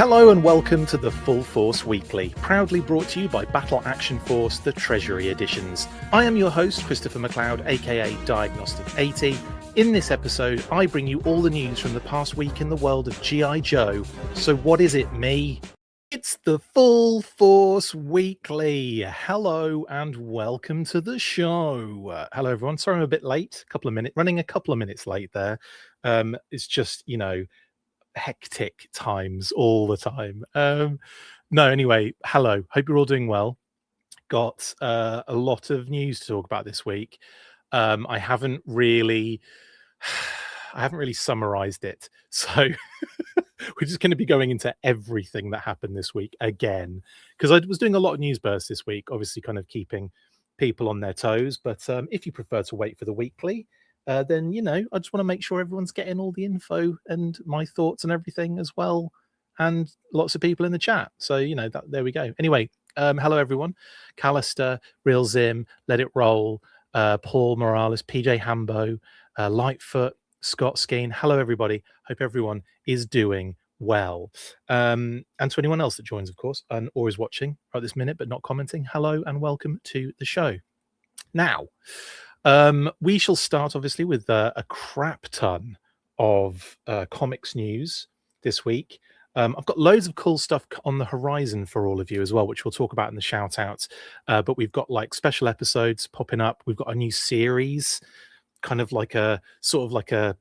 Hello and welcome to the Full Force Weekly, proudly brought to you by Battle Action Force, the Treasury Editions. I am your host, Christopher McLeod AKA Diagnostic 80. In this episode, I bring you all the news from the past week in the world of G.I. Joe. So what is it, me? It's the Full Force Weekly. Hello and welcome to the show. Hello everyone. Sorry I'm a bit late, running a couple of minutes late there. It's just, hectic times all the time. Anyway, hello, hope you're all doing well. Got a lot of news to talk about this week. I haven't really summarized it, so we're just going to be going into everything that happened this week again, because I was doing a lot of news bursts this week, obviously kind of keeping people on their toes. But if you prefer to wait for the weekly, then I just want to make sure everyone's getting all the info and my thoughts and everything as well, and lots of people in the chat. So there we go. Anyway, hello everyone. Callister, Real Zim, Let It Roll, Paul Morales, PJ Hambo, Lightfoot, Scott Skeen. Hello everybody. Hope everyone is doing well. And to anyone else that joins, of course, and or is watching right this minute but not commenting, hello and welcome to the show. Now, we shall start obviously with a crap ton of comics news this week. I've got loads of cool stuff on the horizon for all of you as well, which we'll talk about in the shout outs. But we've got like special episodes popping up. We've got a new series, kind of like a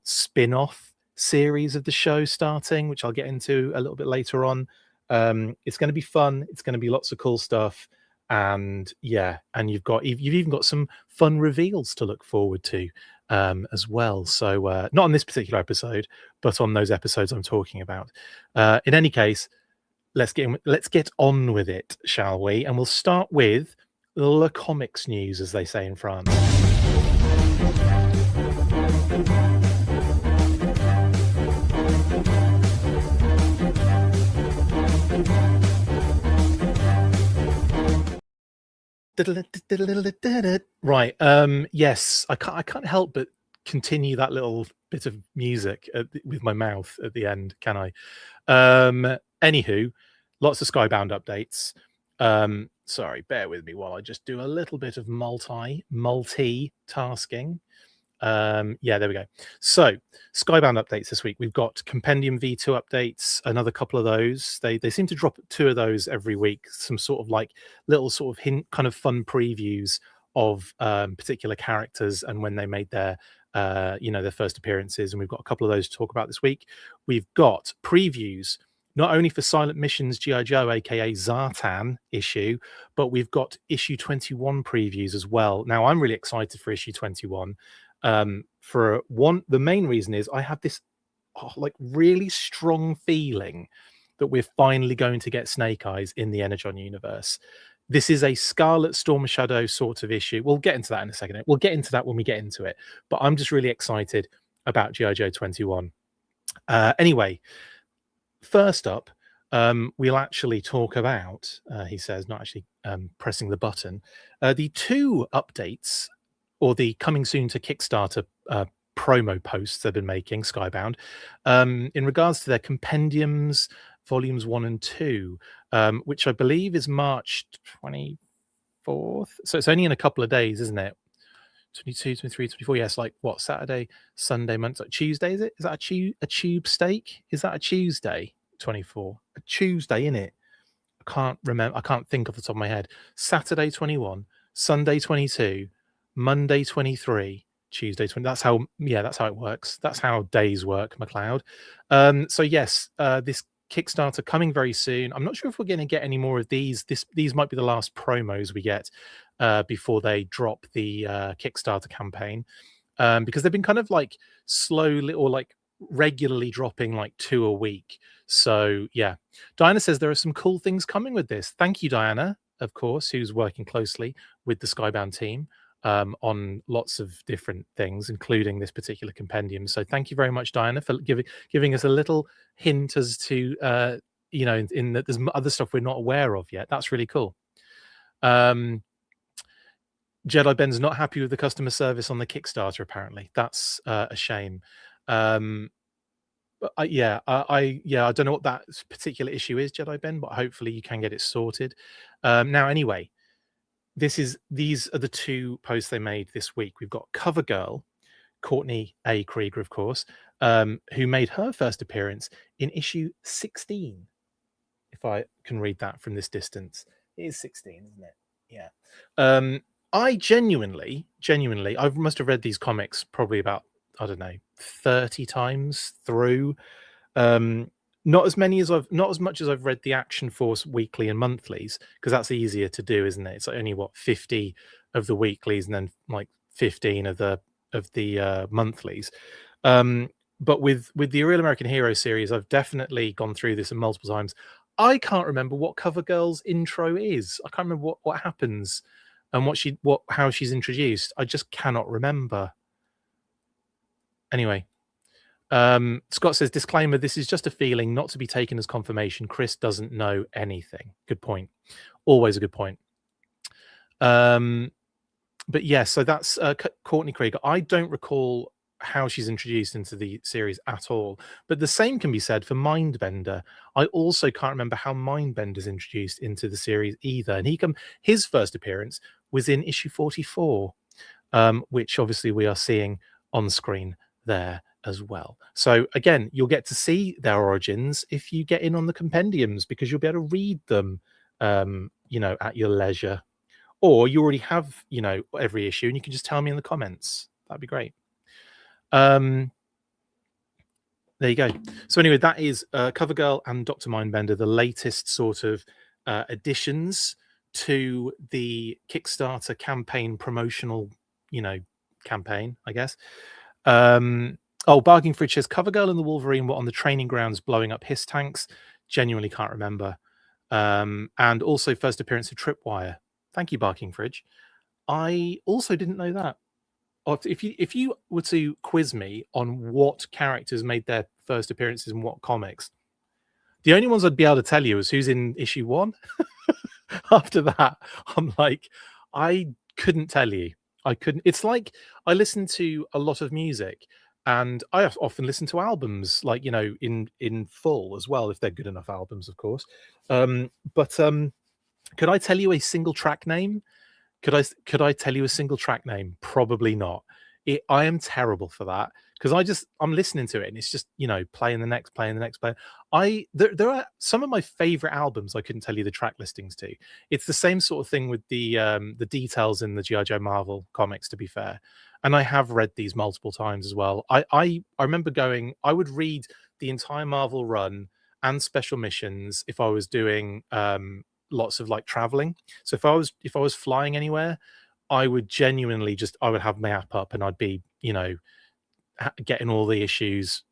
spin-off series of the show starting, which I'll get into a little bit later on. It's going to be fun. It's going to be lots of cool stuff. And you've even got some fun reveals to look forward to as well. So not on this particular episode, but on those episodes I'm talking about. In any case, let's get on with it, shall we? And we'll start with the comics news, as they say in France. Right. Yes, I can't help but continue that little bit of music with my mouth at the end, can I? Anywho, lots of Skybound updates. Sorry, bear with me while I just do a little bit of multitasking. There we go. So Skybound updates this week. We've got Compendium V2 updates, another couple of those. They seem to drop 2 of those every week, some sort of like little sort of hint, kind of fun previews of particular characters and when they made their their first appearances. And we've got a couple of those to talk about this week. We've got previews not only for Silent Missions G.I. Joe aka Zartan issue, but we've got issue 21 previews as well. Now I'm really excited for issue 21. For one, the main reason is I have this really strong feeling that we're finally going to get Snake Eyes in the Energon universe. This is a Scarlet Storm Shadow sort of issue. We'll get into that in a second. We'll get into that when we get into it. But I'm just really excited about G.I. Joe 21. Anyway, first up, we'll actually talk about, he says, not actually pressing the button, the 2 updates, or the coming soon to Kickstarter promo posts they've been making, Skybound, in regards to their compendiums, volumes 1 and 2, which I believe is March 24th. So it's only in a couple of days, isn't it? 22, 23, 24. Yes, like what? Saturday, Sunday, Monday, Tuesday, is it? Is that a tube steak? Is that a Tuesday? 24. A Tuesday, innit? I can't remember. I can't think off the top of my head. Saturday 21, Sunday 22, Monday 23, Tuesday 20. That's how it works. That's how days work, McLeod. So yes, this Kickstarter coming very soon. I'm not sure if we're going to get any more of these. These might be the last promos we get before they drop the Kickstarter campaign, because they've been kind of like slowly or like regularly dropping like 2 a week. So yeah, Diana says there are some cool things coming with this. Thank you, Diana, of course, who's working closely with the Skybound team on lots of different things, including this particular compendium. So thank you very much, Diana, for giving us a little hint as to in that there's other stuff we're not aware of yet. That's really cool. Jedi Ben's not happy with the customer service on the Kickstarter, apparently. That's a shame. But I don't know what that particular issue is, Jedi Ben, but hopefully you can get it sorted. Now, anyway, these are the two posts they made this week. We've got Cover Girl, Courtney A. Krieger, of course, who made her first appearance in issue 16. If I can read that from this distance, it is 16, isn't it? Yeah. I genuinely, I must have read these comics probably about, I don't know, 30 times through. Not as much as I've read the Action Force weekly and monthlies, because that's easier to do, isn't it? It's like only 50 of the weeklies and then like 15 of the monthlies. But with the Real American Hero series, I've definitely gone through this multiple times. I can't remember what Cover Girl's intro is. I can't remember what happens and how she's introduced. I just cannot remember. Anyway, Scott says, disclaimer, this is just a feeling, not to be taken as confirmation. Chris doesn't know anything. Good point. Always a good point. But yeah, so that's Courtney Krieger. I don't recall how she's introduced into the series at all, but the same can be said for Mindbender. I also can't remember how Mindbender's introduced into the series either, and his first appearance was in issue 44, which obviously we are seeing on screen there as well. So again, you'll get to see their origins if you get in on the compendiums, because you'll be able to read them at your leisure, or you already have every issue and you can just tell me in the comments. That'd be great. There you go. So anyway, that is Cover Girl and Dr. Mindbender, the latest sort of additions to the Kickstarter campaign, promotional campaign, I guess. Bargain Fridge says Cover Girl and the Wolverine were on the training grounds blowing up his tanks. Genuinely can't remember. And also first appearance of Tripwire. Thank you, Barking Fridge. I also didn't know that. If you were to quiz me on what characters made their first appearances in what comics, the only ones I'd be able to tell you is who's in issue 1. After that, I'm like, I couldn't tell you. I couldn't. It's like I listen to a lot of music, and I often listen to albums, like in full as well, if they're good enough albums, of course. Could I tell you a single track name? Could I tell you a single track name? Probably not. I am terrible for that, because I'm listening to it and it's just playing the next. There are some of my favorite albums I couldn't tell you the track listings to. It's the same sort of thing with the details in the G.I. Joe Marvel comics, to be fair. And I have read these multiple times as well. I remember I would read the entire Marvel run and special missions if I was doing lots of like traveling. So if I was flying anywhere, I would genuinely I would have my app up and I'd be getting all the issues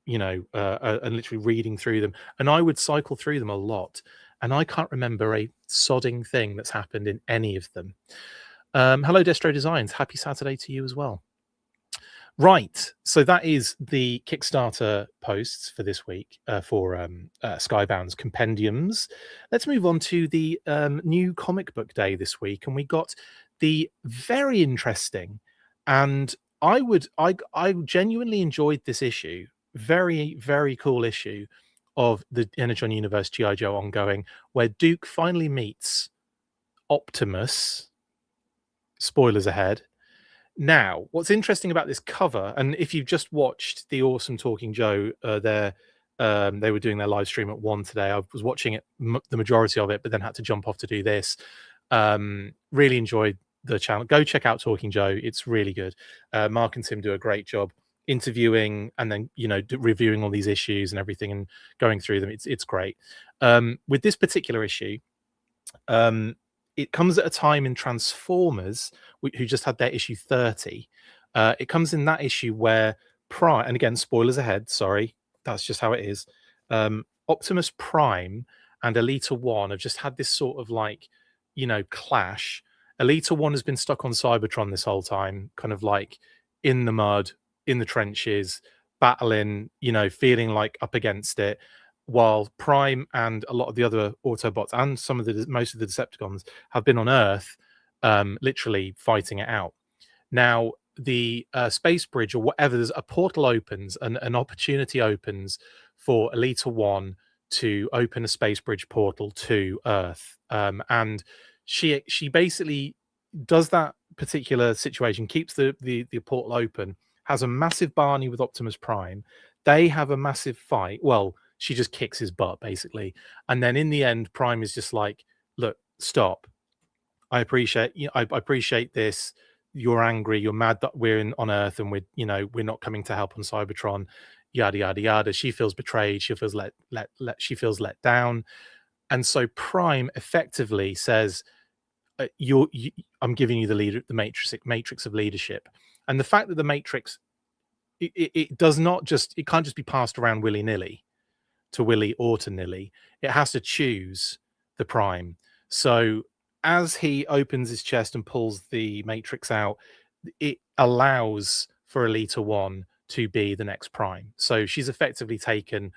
and literally reading through them, and I would cycle through them a lot, and I can't remember a sodding thing that's happened in any of them. Hello Destro Designs, happy Saturday to you as well. Right, so that is the Kickstarter posts for this week for Skybound's compendiums. Let's move on to the new comic book day this week, and we got the very interesting, and I genuinely enjoyed this issue. Very, very cool issue of the Energon Universe G.I. Joe ongoing, where Duke finally meets Optimus. Spoilers ahead. Now, what's interesting about this cover, and if you've just watched the awesome Talking Joe, they were doing their live stream at 1 today. I was watching it, the majority of it, but then had to jump off to do this. Really enjoyed the channel. Go check out Talking Joe. It's really good. Mark and Tim do a great job interviewing and then reviewing all these issues and everything and going through them. It's great. With this particular issue, it comes at a time in Transformers, who just had their issue 30. It comes in that issue where Prime, and again, spoilers ahead, sorry, that's just how it is. Optimus Prime and Elita 1 have just had this sort of like, clash. Elita 1 has been stuck on Cybertron this whole time, kind of like in the mud, in the trenches, battling, feeling like up against it, while Prime and a lot of the other Autobots and most of the Decepticons have been on Earth, literally fighting it out. Now, the space bridge or whatever, there's a portal opens and an opportunity opens for Elita One to open a space bridge portal to Earth, and she basically does that particular situation, keeps the portal open, has a massive Barney with Optimus Prime. They have a massive fight. Well, she just kicks his butt basically, and then in the end, Prime is just like, "Look, stop. I appreciate I appreciate this. You're angry. You're mad that we're on Earth and we're not coming to help on Cybertron. Yada yada yada." She feels betrayed. She feels she feels let down, and so Prime effectively says, I'm giving you the leader, the matrix of leadership." And the fact that the matrix, it does not just, it can't just be passed around willy nilly to Willy or to Nilly. It has to choose the Prime. So as he opens his chest and pulls the Matrix out, it allows for Elita One to be the next Prime. So she's effectively taken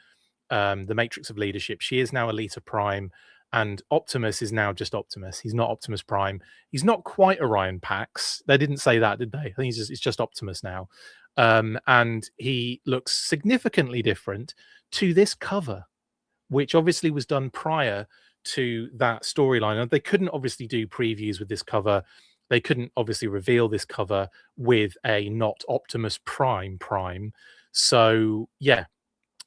the Matrix of leadership. She is now Elita Prime, and Optimus is now just Optimus. He's not Optimus Prime. He's not quite Orion Pax. They didn't say that, did they? I think it's just Optimus now. And he looks significantly different to this cover, which obviously was done prior to that storyline. They couldn't obviously do previews with this cover. They couldn't obviously reveal this cover with a not Optimus Prime. So yeah.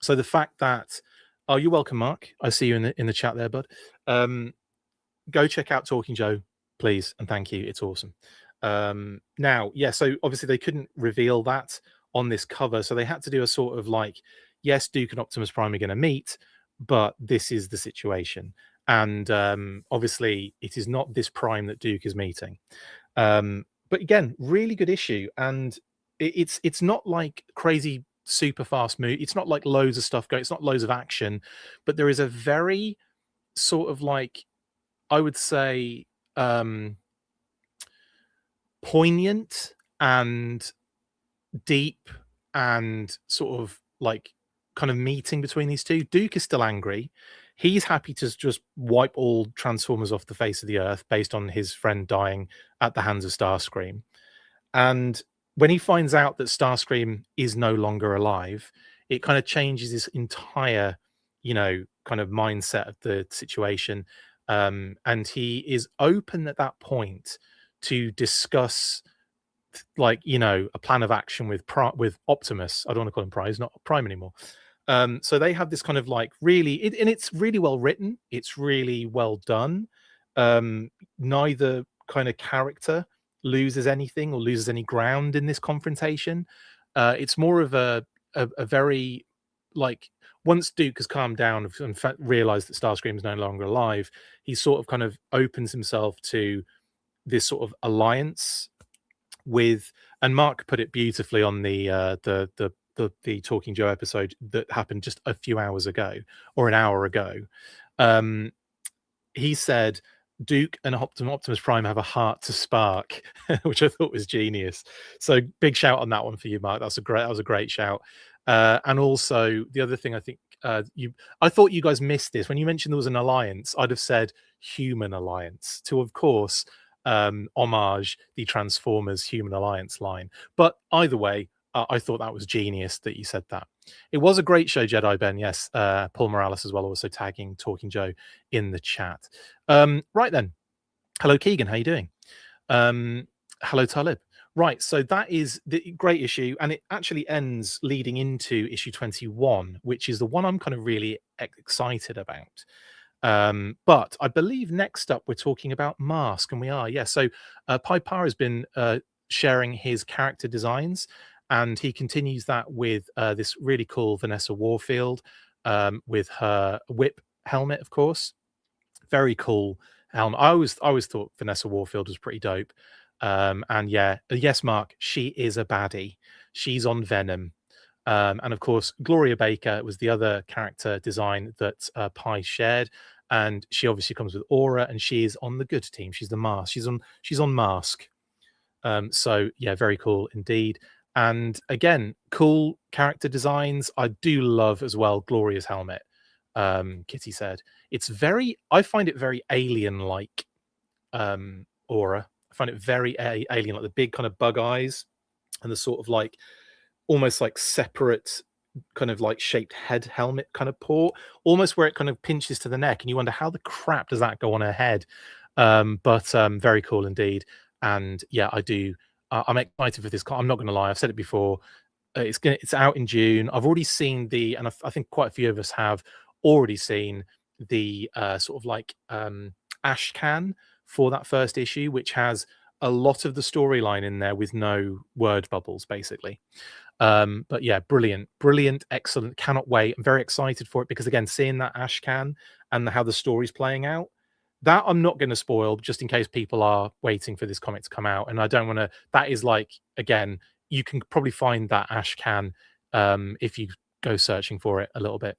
So the fact that, oh, you're welcome, Mark. I see you in the chat there, bud. Go check out Talking Joe, please, and thank you. It's awesome. Now, yeah. So obviously they couldn't reveal that on this cover, so they had to do a sort of like, yes, Duke and Optimus Prime are going to meet, but this is the situation. And obviously, it is not this Prime that Duke is meeting. But again, really good issue, and it's not like crazy super fast move. It's not like loads of stuff going. It's not loads of action, but there is a very sort of like, I would say, poignant and deep and sort of like kind of meeting between these two. Duke is still angry. He's happy to just wipe all Transformers off the face of the earth based on his friend dying at the hands of Starscream. And when he finds out that Starscream is no longer alive, it kind of changes his entire, kind of mindset of the situation. And he is open at that point to discuss, like, a plan of action with Optimus. I don't want to call him Prime. He's not Prime anymore. So they have this kind of like really, and it's really well written. It's really well done. Neither kind of character loses anything or loses any ground in this confrontation. It's more of a very, like, once Duke has calmed down and realized that Starscream is no longer alive, he sort of kind of opens himself to this sort of alliance with, and Mark put it beautifully on the Talking Joe episode that happened just a few hours ago, or an hour ago. He said Duke and Optimus Prime have a heart to spark, which I thought was genius. So big shout on that one for you, Mark. That was a great shout. And also the other thing, I think I thought you guys missed this when you mentioned there was an alliance. I'd have said Human Alliance to, of course, homage the Transformers Human Alliance line. But either way, I thought that was genius that you said that. It was a great show, Jedi Ben. Yes, Paul Morales as well, also tagging Talking Joe in the chat. Right then, hello Keegan, how you doing? Hello Talib. Right, so that is the great issue, and it actually ends leading into issue 21, which is the one I'm kind of really excited about. But I believe next up we're talking about M.A.S.K, and we are, yeah. So Piper has been sharing his character designs, and he continues that with this really cool Vanessa Warfield with her whip helmet, of course. Very cool helmet. I always thought Vanessa Warfield was pretty dope. And yeah, yes, Mark, she is a baddie. She's on Venom. And of course, Gloria Baker was the other character design that Pi shared, and she obviously comes with Aura, and she is on the good team. She's the M.A.S.K. She's on M.A.S.K. So yeah, very cool indeed. And again, cool character designs. I do love as well Gloria's helmet. Kitty said I find it very alien-like. Aura. I find it very alien, like the big kind of bug eyes. and the sort of like almost like separate kind of like shaped head helmet kind of port, almost where it kind of pinches to the neck, and you wonder how the crap does that go on her head. But very cool indeed. And yeah, I do. I'm excited for this. I'm not going to lie. I've said it before. It's out in June. I've already seen and I think quite a few of us have already seen the sort of like ash can for that first issue, which has a lot of the storyline in there with no word bubbles, basically. But yeah, brilliant, excellent. Cannot wait. I'm very excited for it because again, seeing that ash can and how the story's playing out, that I'm not going to spoil just in case people are waiting for this comic to come out. And I don't want to. That is like, again, you can probably find that ash can if you go searching for it a little bit.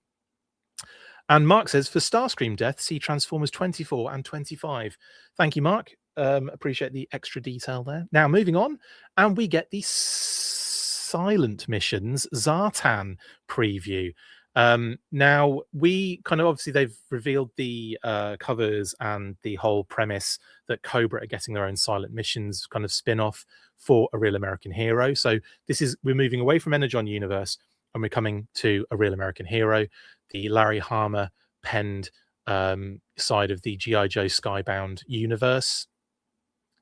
And Mark says, for Starscream death, see Transformers 24 and 25. Thank you, Mark. Appreciate the extra detail there. Now, moving on, and we get the Silent Missions Zartan preview. Now, we kind of obviously they've revealed the covers and the whole premise that Cobra are getting their own Silent Missions kind of spin off for A Real American Hero. So we're moving away from Energon Universe and we're coming to A Real American Hero, the Larry Hama penned side of the G.I. Joe Skybound universe.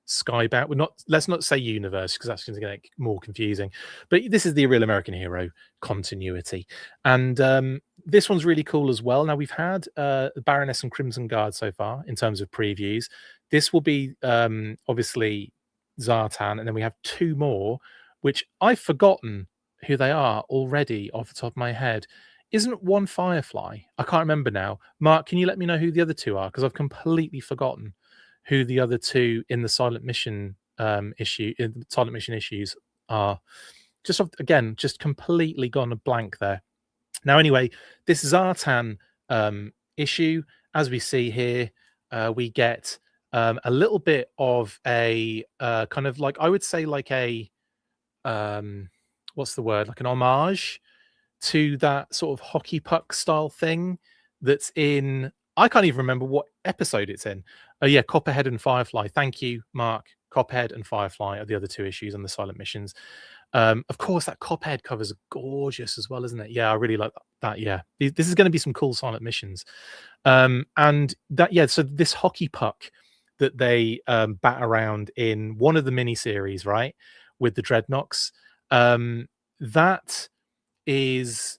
Skybound. Let's not say universe because that's going to get more confusing. But this is the Real American Hero continuity, and this one's really cool as well. Now we've had Baroness and Crimson Guard so far in terms of previews. This will be obviously Zartan, and then we have two more, which I've forgotten who they are already off the top of my head. Isn't one Firefly? I can't remember now. Mark, can you let me know who the other two are? Because I've completely forgotten who the other two in the Silent Mission Silent Mission issues are. Just completely gone a blank there. Now, anyway, this Zartan issue, as we see here, we get a little bit of a kind of like, I would say like a what's the word? Like an homage to that sort of hockey puck style thing that's in, I can't even remember what episode it's in. Oh yeah, Copperhead and Firefly. Thank you, Mark. Copperhead and Firefly are the other two issues on the Silent Missions. Of course, that Copperhead cover is gorgeous as well, isn't it? Yeah, I really like that. Yeah, this is going to be some cool Silent Missions. And that, yeah, so this hockey puck that they bat around in one of the mini series, right, with the Dreadnoks, that is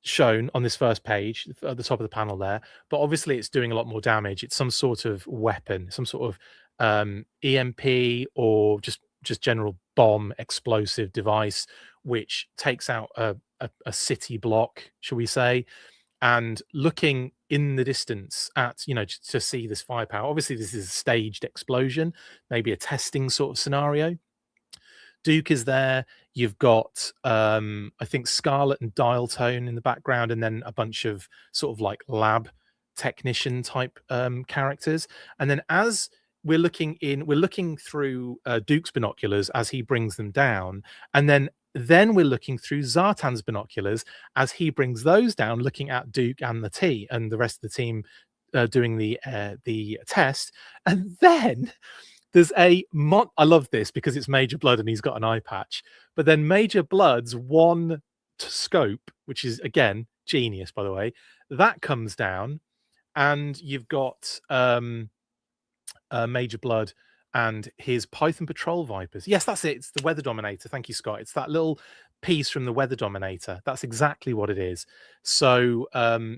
shown on this first page at the top of the panel there, but obviously it's doing a lot more damage. It's some sort of weapon, some sort of EMP or just general bomb explosive device which takes out a city block, shall we say. And looking in the distance at, to see this firepower, obviously this is a staged explosion, maybe a testing sort of scenario. Duke is there. You've got, I think, Scarlet and Dial Tone in the background, and then a bunch of sort of like lab technician type characters. And then as we're looking through Duke's binoculars as he brings them down, and then we're looking through Zartan's binoculars as he brings those down, looking at Duke and the T and the rest of the team doing the test, and then there's I love this because it's Major Blood and he's got an eye patch, but then Major Blood's one scope, which is again genius, by the way, that comes down, and you've got Major Blood and his Python Patrol Vipers. Yes, that's it. It's the Weather Dominator. Thank you, Scott. It's that little piece from the Weather Dominator. That's exactly what it is. So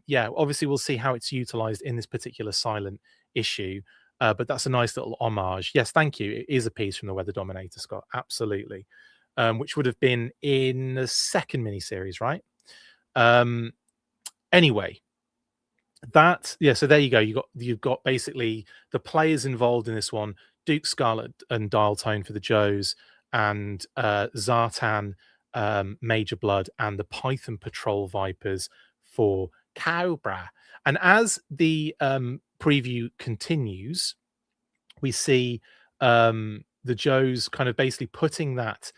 yeah, obviously we'll see how it's utilized in this particular silent issue. But that's a nice little homage. Yes, thank you. It is a piece from the Weather Dominator, Scott. Absolutely. Which would have been in the second miniseries, right? Anyway, so there you go. You've got basically the players involved in this one: Duke, Scarlet, and Dial Tone for the Joes, and Zartan, Major Blood, and the Python Patrol Vipers for Cobra. And as the preview continues, we see the Joes kind of basically putting that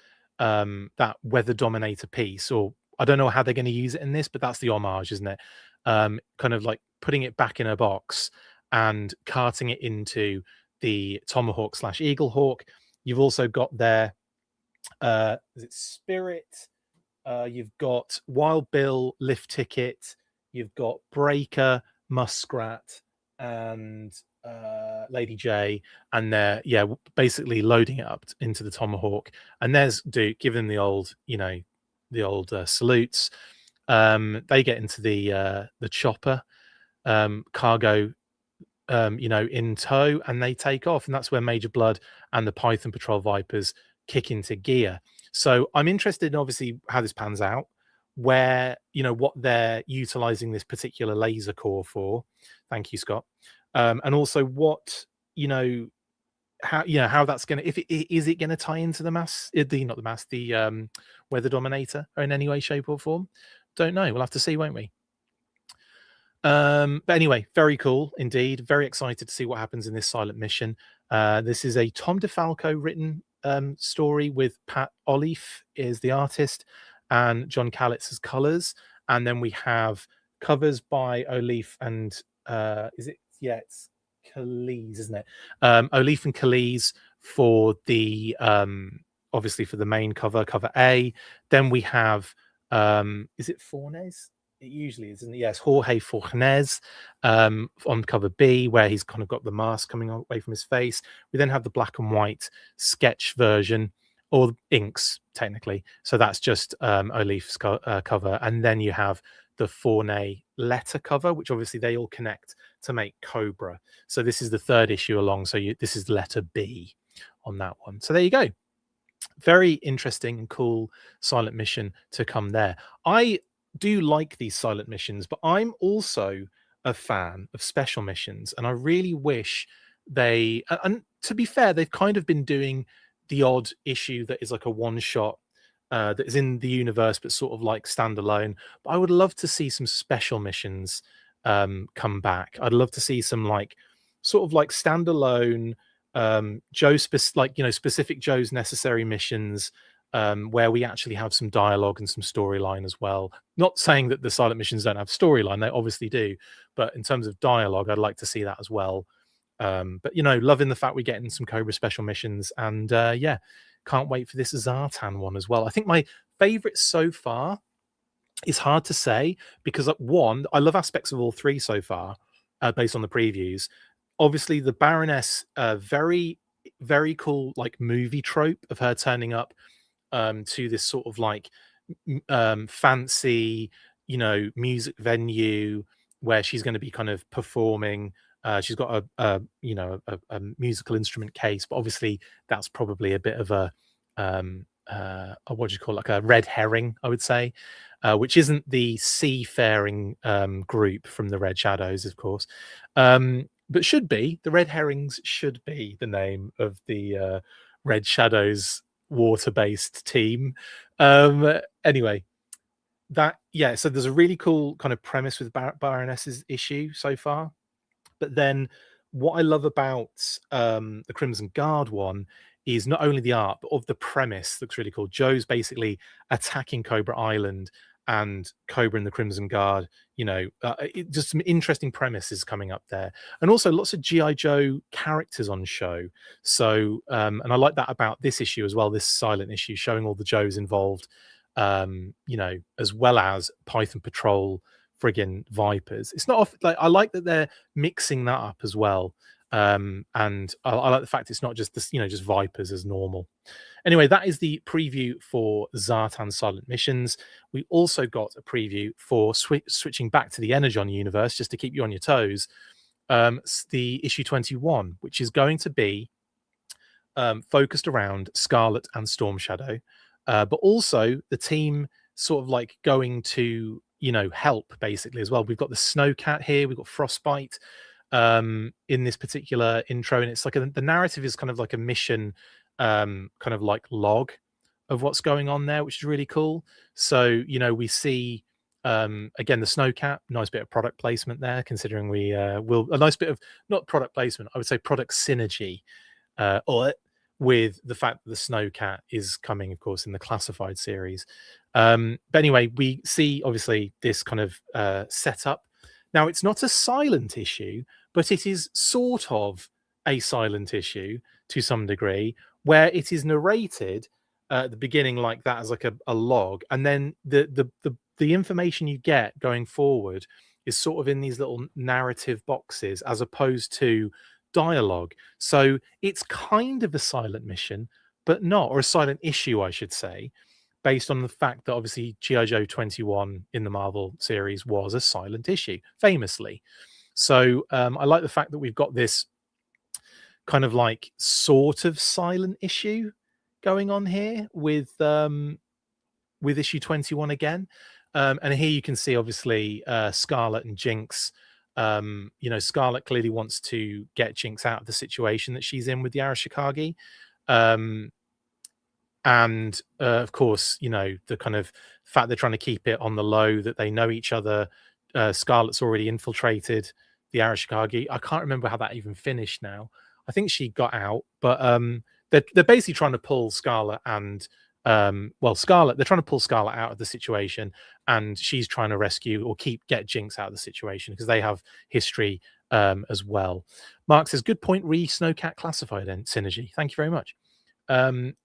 Weather Dominator piece, or I don't know how they're going to use it in this, but that's the homage, isn't it? Kind of like putting it back in a box and carting it into the Tomahawk / Eaglehawk. You've also got there is it Spirit? You've got Wild Bill, Lift Ticket. You've got Breaker, Muskrat, and Lady J, and they're basically loading it up into the Tomahawk. And there's Duke, give them the old, the old salutes. They get into the chopper, cargo, in tow, and they take off, and that's where Major Blood and the Python Patrol Vipers kick into gear. So I'm interested in obviously how this pans out, where what they're utilizing this particular laser core for. Thank you, Scott. And also what how that's gonna, if it is it gonna tie into the mass, the not the mass, the Weather Dominator, or in any way, shape, or form. Don't know. We'll have to see, won't we? But anyway, very cool indeed. Very excited to see what happens in this silent mission. This is a Tom DeFalco written story with Pat Olive is the artist and John Calitz as colors. And then we have covers by Olive and it's Calise, isn't it? Olive and Calise for the obviously for the main cover A. Then we have is it Fornes? It usually is, isn't it? Yes, Jorge Fornes on cover B, where he's kind of got the mask coming away from his face. We then have the black and white sketch version, or inks technically. So that's just Olive's cover, and then you have the Forney letter cover, which obviously they all connect to make Cobra. So this is the third issue along. So this is letter B on that one. So there you go. Very interesting and cool silent mission to come there. I do like these silent missions, but I'm also a fan of special missions, and I really wish they, and to be fair, they've kind of been doing the odd issue that is like a one shot that is in the universe but sort of like standalone. But I would love to see some special missions come back. I'd love to see some like sort of like standalone specific Joe's necessary missions, where we actually have some dialogue and some storyline as well. Not saying that the silent missions don't have storyline, they obviously do, but in terms of dialogue, I'd like to see that as well. But loving the fact we're getting some Cobra special missions, and can't wait for this Zartan one as well. I think my favorite so far is hard to say, because one, I love aspects of all three so far, based on the previews. Obviously the Baroness, very, very cool like movie trope of her turning up to this sort of like fancy, music venue where she's going to be kind of performing. She's got a musical instrument case, but obviously that's probably a bit of a what do you call it, like a red herring, I would say, which isn't the seafaring group from the Red Shadows, of course, but should be. The Red Herrings should be the name of the Red Shadows water-based team. Anyway, so there's a really cool kind of premise with Baroness's issue so far. But then what I love about the Crimson Guard one is not only the art, but of the premise looks really cool. Joe's basically attacking Cobra Island, and Cobra and the Crimson Guard, just some interesting premises coming up there. And also lots of G.I. Joe characters on show. So, and I like that about this issue as well, this silent issue, showing all the Joes involved, as well as Python Patrol friggin' Vipers. It's not like, I like that they're mixing that up as well. And I like the fact it's not just this, just Vipers as normal. Anyway, that is the preview for Zartan Silent Missions. We also got a preview for switching back to the Energon universe, just to keep you on your toes. The issue 21, which is going to be focused around Scarlet and Storm Shadow, but also the team sort of like going to, help basically as well. We've got the Snowcat here, we've got Frostbite in this particular intro, and it's like the narrative is kind of like a mission, kind of like log of what's going on there, which is really cool. So we see again the Snowcat, nice bit of product placement there, considering we will a nice bit of, not product placement, I would say product synergy, or with the fact that the Snowcat is coming, of course, in the classified series. But anyway, we see obviously this kind of setup. Now, it's not a silent issue, but it is sort of a silent issue to some degree, where it is narrated at the beginning like that as like a log, and then the information you get going forward is sort of in these little narrative boxes as opposed to dialogue. So it's kind of a silent mission, but not, or a silent issue, I should say, based on the fact that obviously G.I. Joe 21 in the Marvel series was a silent issue, famously. So I like the fact that we've got this kind of like sort of silent issue going on here with issue 21 again. And here you can see obviously Scarlet and Jinx. You know, Scarlet clearly wants to get Jinx out of the situation that she's in with the Arashikage. Um, and of course, you know, the kind of fact they're trying to keep it on the low, that they know each other. Scarlet's already infiltrated the Arashikage. I can't remember how that even finished now. I think she got out, but they're basically trying to pull Scarlet and Scarlet, they're trying to pull Scarlet out of the situation, and she's trying to rescue or get Jinx out of the situation because they have history as well. Mark says, good point, Snowcat classified synergy. Thank you very much.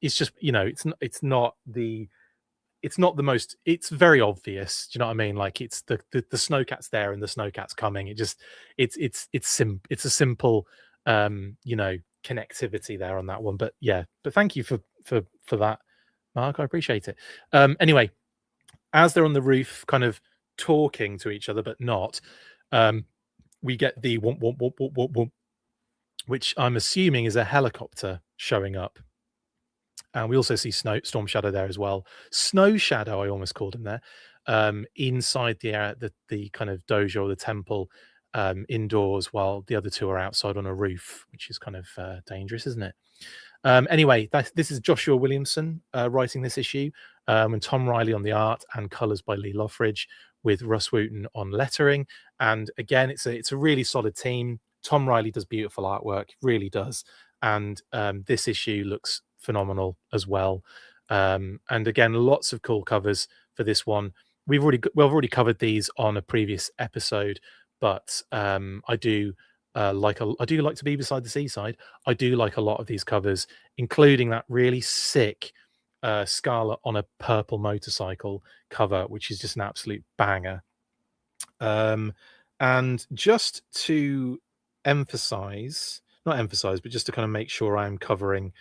It's just, you know, it's not the most, it's very obvious. Do you know what I mean? Like it's the Snowcat's there and the Snowcat's coming. It's a simple you know, connectivity there on that one. But yeah, but thank you for that, Mark. I appreciate it. Anyway, as they're on the roof kind of talking to each other but not, we get the whoomp, whoomp, whoomp, whoomp, whoomp, whoomp, which I'm assuming is a helicopter showing up. And we also see Storm Shadow there as well. Snow Shadow, I almost called him there. Inside the kind of dojo or the temple, indoors, while the other two are outside on a roof, which is kind of dangerous, isn't it? Anyway, this is Joshua Williamson writing this issue, and Tom Riley on the art, and colors by Lee Lothridge, with Russ Wooten on lettering. And again, it's a really solid team. Tom Riley does beautiful artwork, really does. And this issue looks phenomenal as well. And again, lots of cool covers for this one. We've already covered these on a previous episode, but I do like to be beside the seaside. I do like a lot of these covers, including that really sick Scarlet on a purple motorcycle cover, which is just an absolute banger. And just to emphasize, not emphasize, but just to kind of make sure I'm covering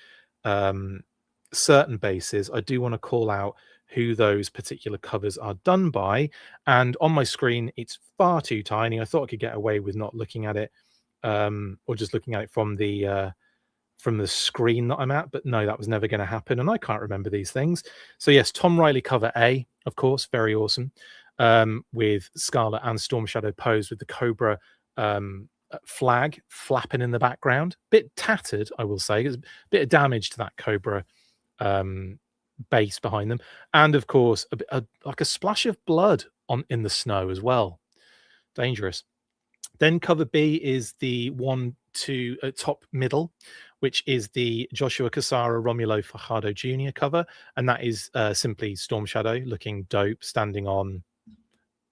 certain bases, I do want to call out who those particular covers are done by. And on my screen, it's far too tiny. I thought I could get away with not looking at it, or just looking at it from the screen that I'm at, but no, that was never going to happen, and I can't remember these things. So yes, Tom Riley cover A, of course, very awesome, with Scarlet and Storm Shadow posed with the Cobra flag flapping in the background. Bit tattered, I will say. There's a bit of damage to that Cobra base behind them, and of course like a splash of blood in the snow as well. Dangerous. Then cover B is the one to top middle, which is the Joshua Cassara Romulo Fajardo Jr. cover, and that is simply Storm Shadow looking dope, standing on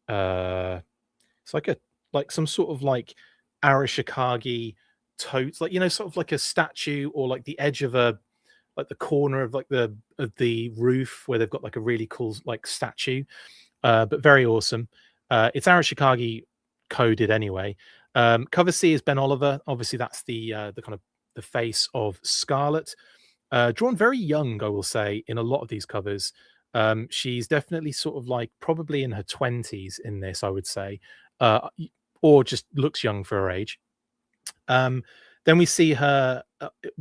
it's like some sort of like Arashikage totes, like, you know, sort of like a statue, or like the edge of like the corner of like the roof where they've got like a really cool like statue, but very awesome. It's Arashikage coded anyway. Cover C is Ben Oliver. Obviously, that's the kind of the face of Scarlet. Drawn very young, I will say, in a lot of these covers. She's definitely sort of like probably in her 20s in this, I would say, or just looks young for her age. Then we see her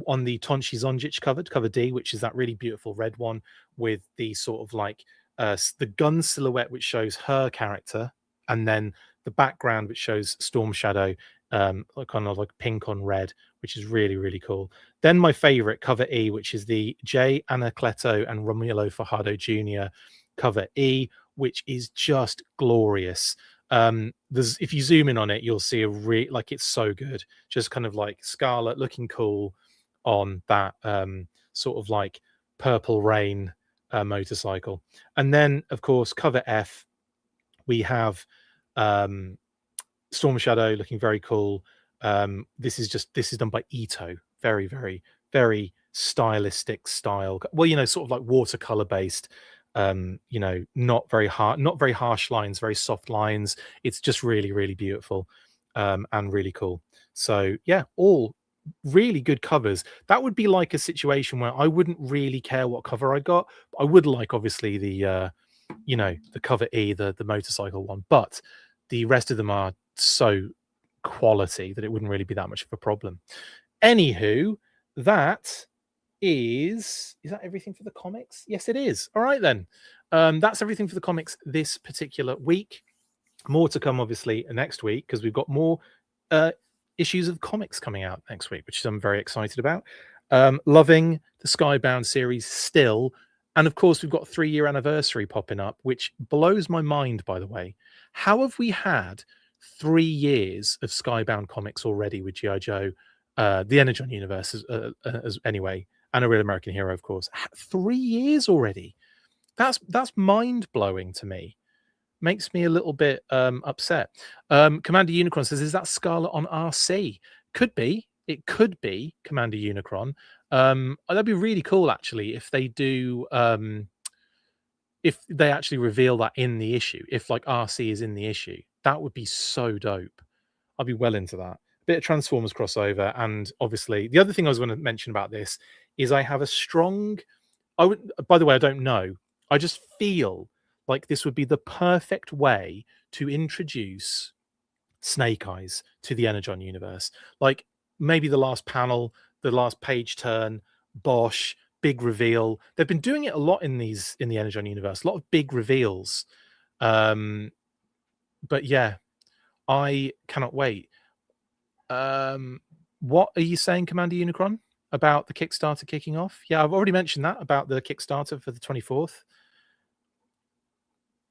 on the Tonchi Zonjic cover D, which is that really beautiful red one with the sort of like the gun silhouette, which shows her character, and then the background, which shows Storm Shadow, like kind of like pink on red, which is really, really cool. Then my favorite, cover E, which is the Jay Anacleto and Romulo Fajardo Jr. cover E, which is just glorious. If you zoom in on it, you'll see like it's so good. Just kind of like Scarlet looking cool on that sort of like purple rain motorcycle. And then, of course, cover F, we have Storm Shadow looking very cool. This is done by Ito. Very, very, very stylistic style. Well, you know, sort of like watercolor based. You know, not very harsh lines, very soft lines. It's just really, really beautiful, and really cool. So yeah, all really good covers. That would be like a situation where I wouldn't really care what cover I got. I would like obviously the you know, the cover E, the motorcycle one, but the rest of them are so quality that it wouldn't really be that much of a problem. Anywho, that is that everything for the comics? Yes, it is. All right then. That's everything for the comics this particular week. More to come, obviously, next week because we've got more uh, issues of comics coming out next week, which I'm very excited about. Loving the Skybound series still, and of course, we've got a 3-year anniversary popping up, which blows my mind. By the way, how have we had 3 years of Skybound comics already with GI Joe, the Energon universe, as anyway, and a Real American Hero, of course. 3 years already. That's mind blowing to me. Makes me a little bit upset. Commander Unicron says, "Is that Scarlet on RC?" Could be. It could be Commander Unicron. That'd be really cool, actually, if they do. If they actually reveal that in the issue, if like RC is in the issue, that would be so dope. I'd be well into that. Bit of Transformers crossover, and obviously the other thing I was going to mention about this is I have a strong. I would. By the way, I don't know. I just feel like this would be the perfect way to introduce Snake Eyes to the Energon universe. Like maybe the last panel, the last page turn, Bosch, big reveal. They've been doing it a lot in the Energon universe. A lot of big reveals. Um, but yeah, I cannot wait. What are you saying, Commander Unicron, about the Kickstarter kicking off? Yeah, I've already mentioned that about the Kickstarter for the 24th.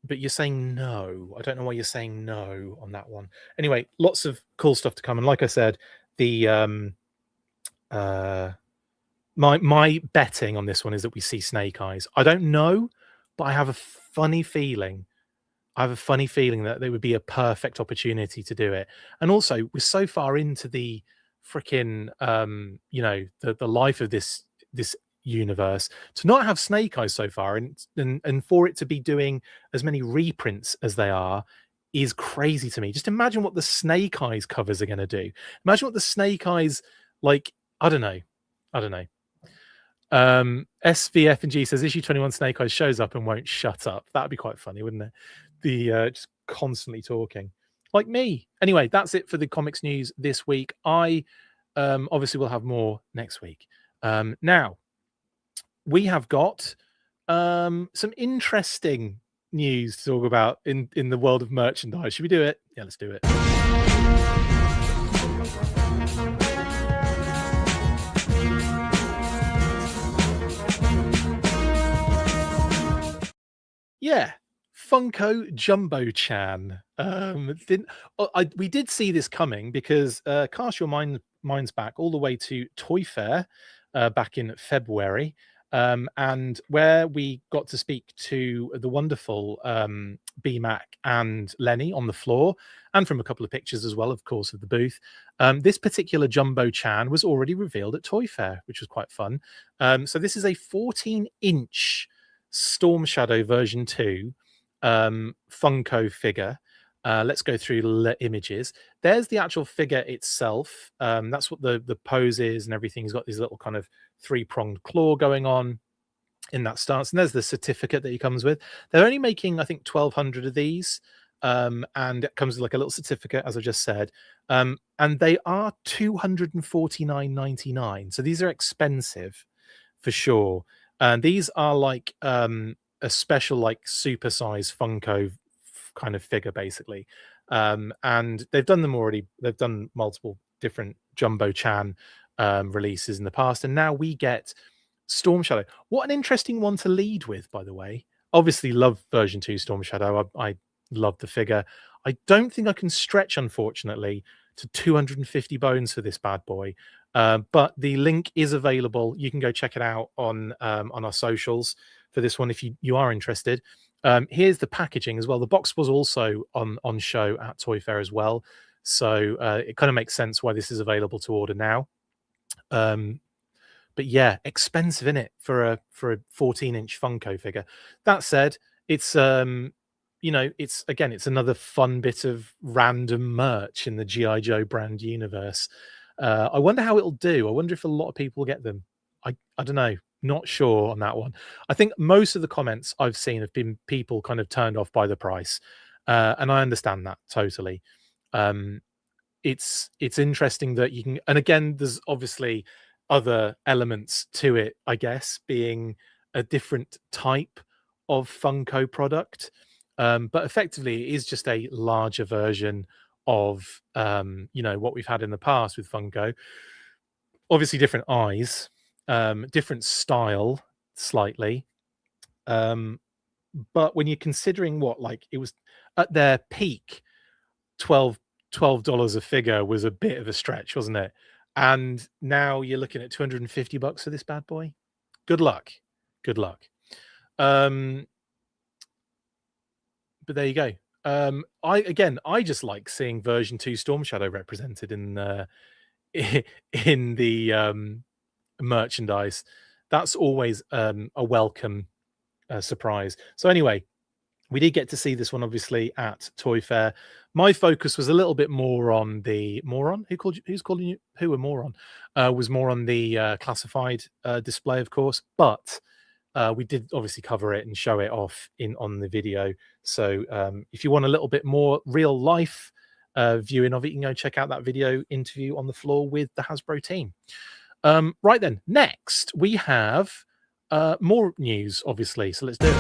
But you're saying no. I don't know why you're saying no on that one. Anyway, lots of cool stuff to come. And like I said, the my betting on this one is that we see Snake Eyes. I don't know, but I have a funny feeling. I have a funny feeling that there would be a perfect opportunity to do it. And also, we're so far into the freaking you know, the life of this universe to not have Snake Eyes so far, and for it to be doing as many reprints as they are is crazy to me. Just imagine what the Snake Eyes covers are going to do. Imagine what the Snake Eyes, like, I don't know. I don't know. SVF and G says issue 21 Snake Eyes shows up and won't shut up. That'd be quite funny, wouldn't it? The just constantly talking like me. Anyway, that's it for the comics news this week. I obviously will have more next week. Now we have got some interesting news to talk about in the world of merchandise. Should we do it? Yeah, let's do it. Yeah, Funko Jumbo Chan. We did see this coming because cast your minds back all the way to Toy Fair back in February, and where we got to speak to the wonderful B-Mac and Lenny on the floor, and from a couple of pictures as well, of course, of the booth. This particular Jumbo Chan was already revealed at Toy Fair, which was quite fun. So this is a 14-inch Storm Shadow version 2 Funko figure. Let's go through the images. There's the actual figure itself. That's what the pose is and everything. He's got these little kind of 3-pronged claw going on in that stance. And there's the certificate that he comes with. They're only making, I think, 1,200 of these. And it comes with like a little certificate, as I just said. And they are $249.99. So these are expensive for sure. And these are like a special, like super size Funko kind of figure, basically. And they've done them already. They've done multiple different Jumbo Chan releases in the past, and now we get Storm Shadow. What an interesting one to lead with, by the way. Obviously, love version 2 Storm Shadow. I love the figure. I don't think I can stretch, unfortunately, to 250 bones for this bad boy. But the link is available. You can go check it out on our socials for this one if you are interested. Here's the packaging as well. The box was also on show at Toy Fair as well, so it kind of makes sense why this is available to order now. But yeah, expensive in it for a 14-inch Funko figure. That said, it's it's again, it's another fun bit of random merch in the GI Joe brand universe. I wonder how it'll do. I wonder if a lot of people get them. I don't know. Not sure on that one. I think most of the comments I've seen have been people kind of turned off by the price, and I understand that totally. Um, it's interesting that you can, and again, there's obviously other elements to it, I guess, being a different type of Funko product, but effectively it is just a larger version of what we've had in the past with Funko. Obviously different eyes, different style slightly, um but when you're considering what, like, it was at their peak, 12 $12 a figure was a bit of a stretch, wasn't it? And now you're looking at $250 for this bad boy. Good luck. Good luck. But there you go. I just like seeing version 2 Storm Shadow represented in in the merchandise. That's always a welcome surprise. So anyway, we did get to see this one obviously at Toy Fair. My focus was a little bit more on the moron. Who called you? Who's calling you? Who a moron? Was more on the classified display, of course, but we did obviously cover it and show it off on the video. So if you want a little bit more real life viewing of it, you can go check out that video interview on the floor with the Hasbro team. Right then, next we have more news, obviously. So let's do it.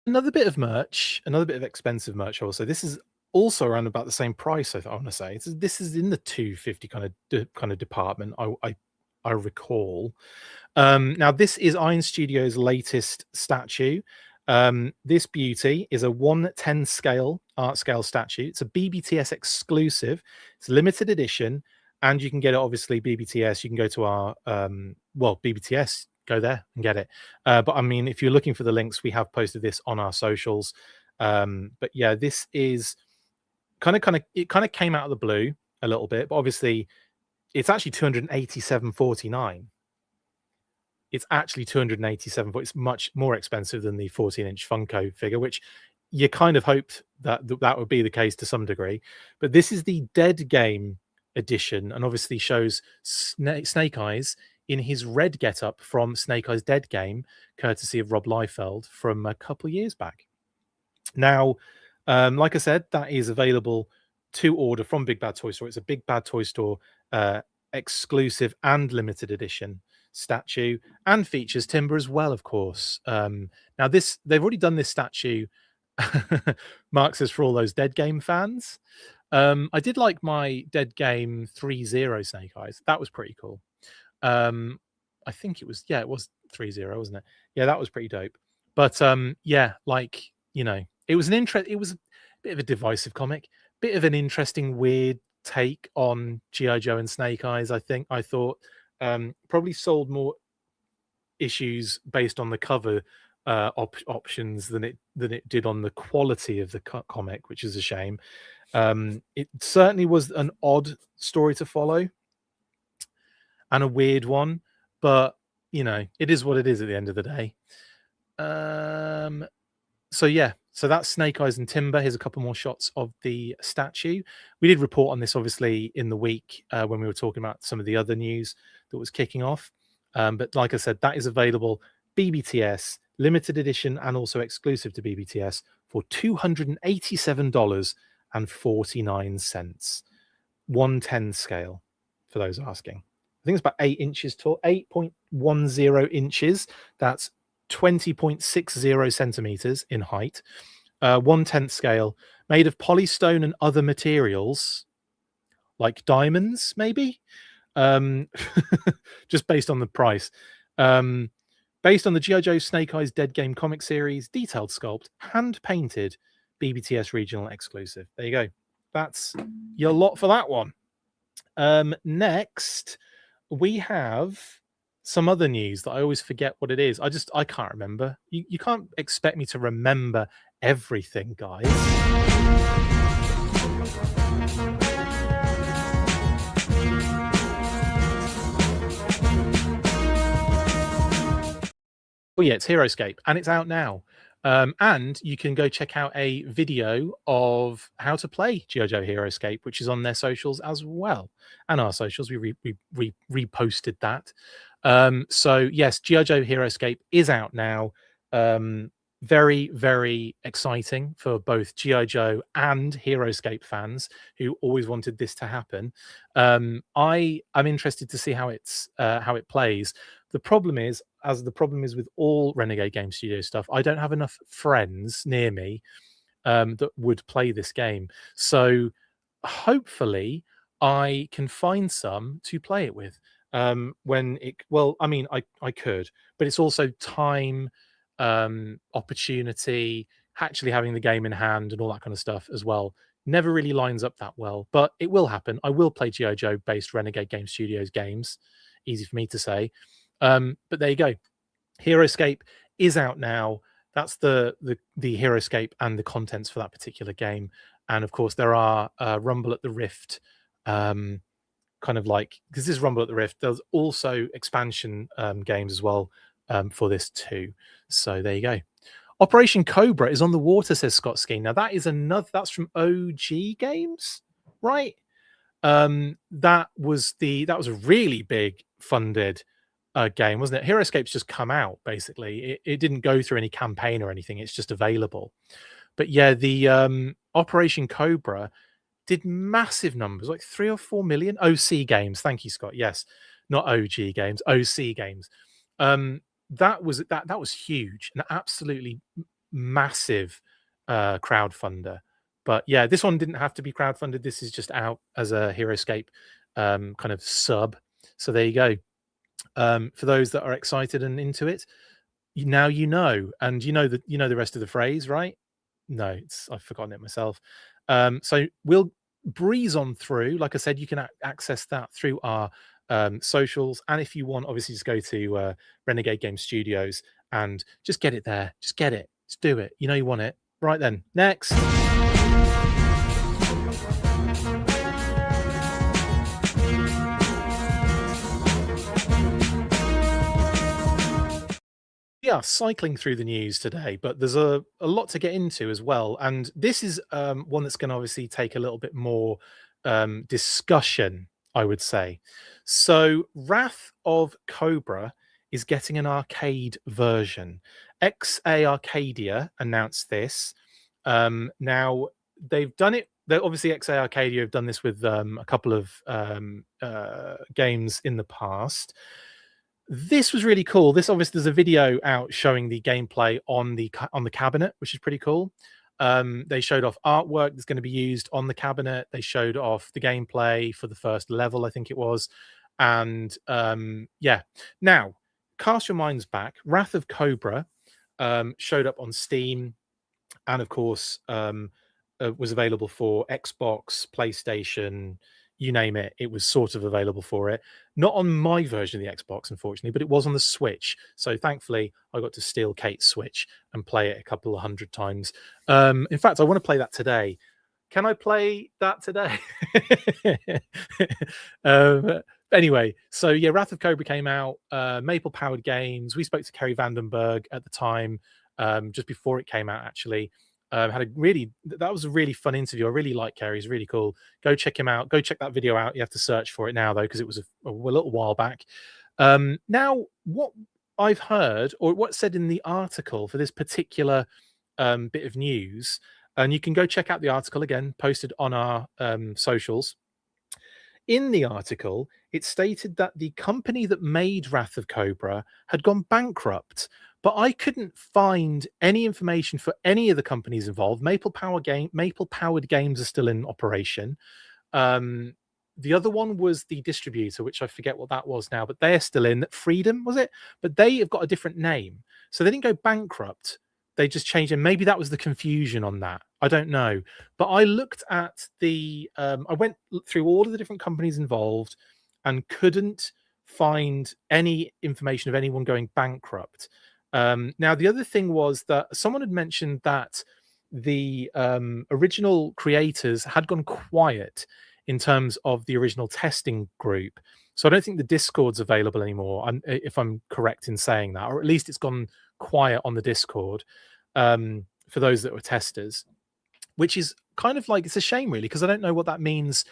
Another bit of merch, another bit of expensive merch also. This is also around about the same price, I wanna say. This is in the 250 kind of department, I recall. Now this is Iron Studios' latest statue. This beauty is a 1/10 scale art scale statue. It's a BBTS exclusive. It's limited edition, and you can get it obviously BBTS. You can go to our BBTS, go there and get it. But I mean, if you're looking for the links, we have posted this on our socials. But yeah, this is it kind of came out of the blue a little bit, but obviously it's actually 287.49. It's actually 287, but it's much more expensive than the 14-inch Funko figure, which you kind of hoped that that would be the case to some degree. But this is the Dead Game edition, and obviously shows Snake Eyes in his red getup from Snake Eyes Dead Game, courtesy of Rob Liefeld from a couple of years back. Now, like I said, that is available to order from Big Bad Toy Store. It's a Big Bad Toy Store exclusive and limited edition statue, and features timber as well, of course. Now they've already done this statue. Mark says for all those Dead Game fans. I did like my Dead Game 3-0 Snake Eyes. That was pretty cool. I think it was 3-0, wasn't it? Yeah, that was pretty dope. But yeah, like, it was it was a bit of a divisive comic, bit of an interesting, weird take on G.I. Joe and Snake Eyes. I thought probably sold more issues based on the cover options than it did on the quality of the comic, which is a shame. It certainly was an odd story to follow and a weird one, but it is what it is at the end of the day. So yeah, so that's Snake Eyes and Timber. Here's a couple more shots of the statue. We did report on this obviously in the week when we were talking about some of the other news that was kicking off. But like I said, that is available BBTS, limited edition, and also exclusive to BBTS for $287.49. 1/10 scale, for those asking. I think it's about 8 inches tall, 8.10 inches. That's 20.60 centimeters in height. 1/10 scale, made of polystone and other materials like diamonds, maybe. Just based on the price. Based on the G.I. Joe Snake Eyes Dead Game comic series, detailed sculpt, hand painted, BBTS regional exclusive. There you go. That's your lot for that one. Next, we have some other news that I always forget what it is. I can't remember. You can't expect me to remember everything, guys. Well, yeah, it's Heroscape, and it's out now. And you can go check out a video of how to play G.I. Joe Heroscape, which is on their socials as well, and our socials. We reposted that. So yes, G.I. Joe Heroscape is out now. Very, very exciting for both G.I. Joe and Heroscape fans who always wanted this to happen. I am interested to see how it plays. The problem is, as the problem is with all Renegade Game Studio stuff, I don't have enough friends near me that would play this game. So hopefully I can find some to play it with. When it well, I mean, I could, but it's also time, opportunity, actually having the game in hand and all that kind of stuff as well. Never really lines up that well, but it will happen. I will play G.I. Joe based Renegade Game Studios games. Easy for me to say. But there you go. Heroscape is out now. That's the Heroscape and the contents for that particular game. And of course, there are Rumble at the Rift, kind of like, because this is Rumble at the Rift. There's also expansion games as well for this too. So there you go. Operation Cobra is on the water, says Scott Skeen. Now that is another. That's from OG Games, right? That was a really big funded game, wasn't it? Heroscape's just come out basically. It didn't go through any campaign or anything. It's just available. But yeah, the Operation Cobra did massive numbers, like 3 or 4 million. OC Games, thank you, Scott. Yes, not OG Games, OC Games. That was huge, an absolutely massive crowdfunder. But yeah, this one didn't have to be crowdfunded. This is just out as a Heroscape kind of sub. So there you go. For those that are excited and into it, now you know, and you know the rest of the phrase, right? No, I've forgotten it myself. So we'll breeze on through. Like I said, you can access that through our socials, and if you want, obviously, just go to Renegade Game Studios and just get it there. Just get it. Just do it. You know you want it. Right then, next. Yeah, cycling through the news today, but there's a lot to get into as well. And this is one that's going to obviously take a little bit more discussion, I would say. So, Wrath of Cobra is getting an arcade version. XA Arcadia announced this. Now, they've done it. Obviously, XA Arcadia have done this with a couple of games in the past. This was really cool. This obviously, there's a video out showing the gameplay on the cabinet, which is pretty cool. They showed off artwork that's going to be used on the cabinet. They showed off the gameplay for the first level, I think it was. And yeah, now cast your minds back. Wrath of Cobra showed up on Steam, and of course was available for Xbox, PlayStation, you name it. It was sort of available for it. Not on my version of the Xbox, unfortunately, but it was on the Switch. So thankfully, I got to steal Kate's Switch and play it a couple of 100 times. In fact, I want to play that today. Can I play that today? Anyway, so yeah, Wrath of Cobra came out. Maple Powered Games. We spoke to Kerry Vandenberg at the time, just before it came out, actually. That was a really fun interview. I really like Kerry. He's really cool. Go check him out. Go check that video out. You have to search for it now though, because it was a little while back. Now, what I've heard, or what's said in the article for this particular bit of news, and you can go check out the article again, posted on our socials. In the article, it stated that the company that made Wrath of Cobra had gone bankrupt, but I couldn't find any information for any of the companies involved. Maple Powered Games are still in operation. The other one was the distributor, which I forget what that was now, but they're still in. Freedom, was it? But they have got a different name. So they didn't go bankrupt. They just changed it. Maybe that was the confusion on that. I don't know. But I looked at I went through all of the different companies involved and couldn't find any information of anyone going bankrupt. Now, the other thing was that someone had mentioned that the original creators had gone quiet in terms of the original testing group. So I don't think the Discord's available anymore, if I'm correct in saying that, or at least it's gone quiet on the Discord for those that were testers, which is kind of like, it's a shame really, because I don't know what that means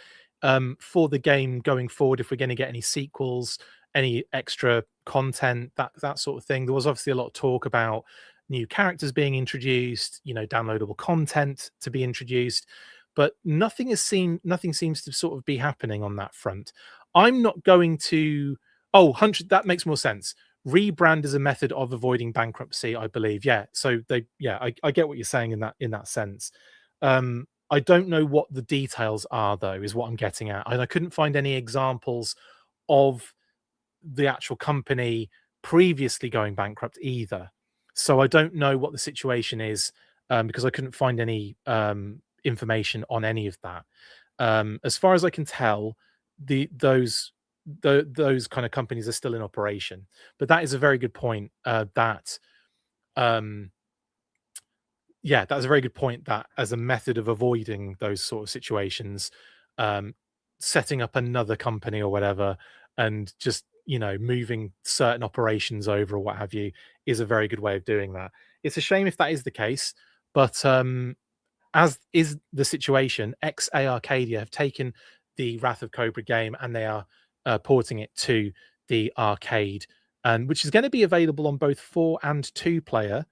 for the game going forward, if we're going to get any sequels, any extra content, that sort of thing. There was obviously a lot of talk about new characters being introduced, downloadable content to be introduced, but nothing seems to sort of be happening on that front. I'm not going to. Oh, 100, that makes more sense. Rebrand is a method of avoiding bankruptcy, I believe. Yeah, so I get what you're saying in that sense. I don't know what the details are, though, is what I'm getting at. And I couldn't find any examples of the actual company previously going bankrupt either. So I don't know what the situation is, because I couldn't find any information on any of that. As far as I can tell, those kind of companies are still in operation. But that is a very good point. Um, yeah, that's a very good point, that as a method of avoiding those sort of situations, um, setting up another company or whatever, and just, moving certain operations over or what have you, is a very good way of doing that. It's a shame if that is the case, but as is the situation, XA Arcadia have taken the Wrath of Cobra game and they are porting it to the arcade, and which is going to be available on both 4 and 2 player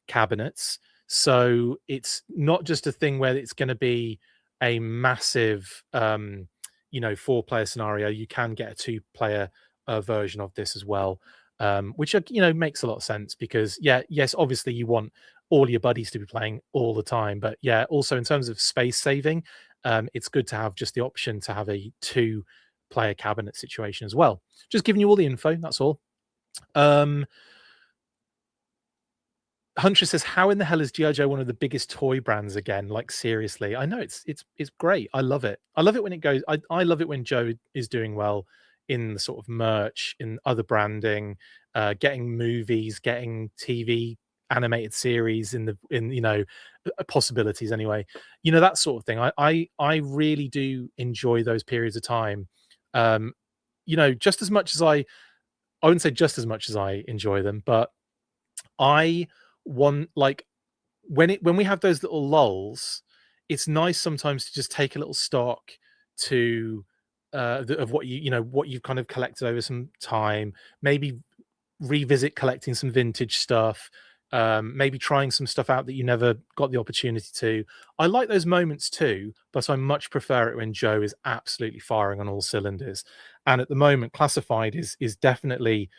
cabinets. So it's not just a thing where it's going to be a massive 4-player scenario. You can get a 2-player version of this as well, which makes a lot of sense, because yes, obviously you want all your buddies to be playing all the time, but yeah, also in terms of space saving, it's good to have just the option to have a 2-player cabinet situation as well. Just giving you all the info, that's all. Huntress says, "How in the hell is G.I. Joe one of the biggest toy brands again? Like, seriously." I know, it's great. I love it. I love it when it goes. I love it when Joe is doing well in the sort of merch, in other branding, getting movies, getting TV animated series in possibilities anyway. That sort of thing. I really do enjoy those periods of time. Just as much as I wouldn't say just as much as I enjoy them, but I want, like, when we have those little lulls, it's nice sometimes to just take a little stock to of what what you've kind of collected over some time, maybe revisit collecting some vintage stuff, maybe trying some stuff out that you never got the opportunity to. I like those moments too, but I much prefer it when Joe is absolutely firing on all cylinders. And at the moment, Classified is definitely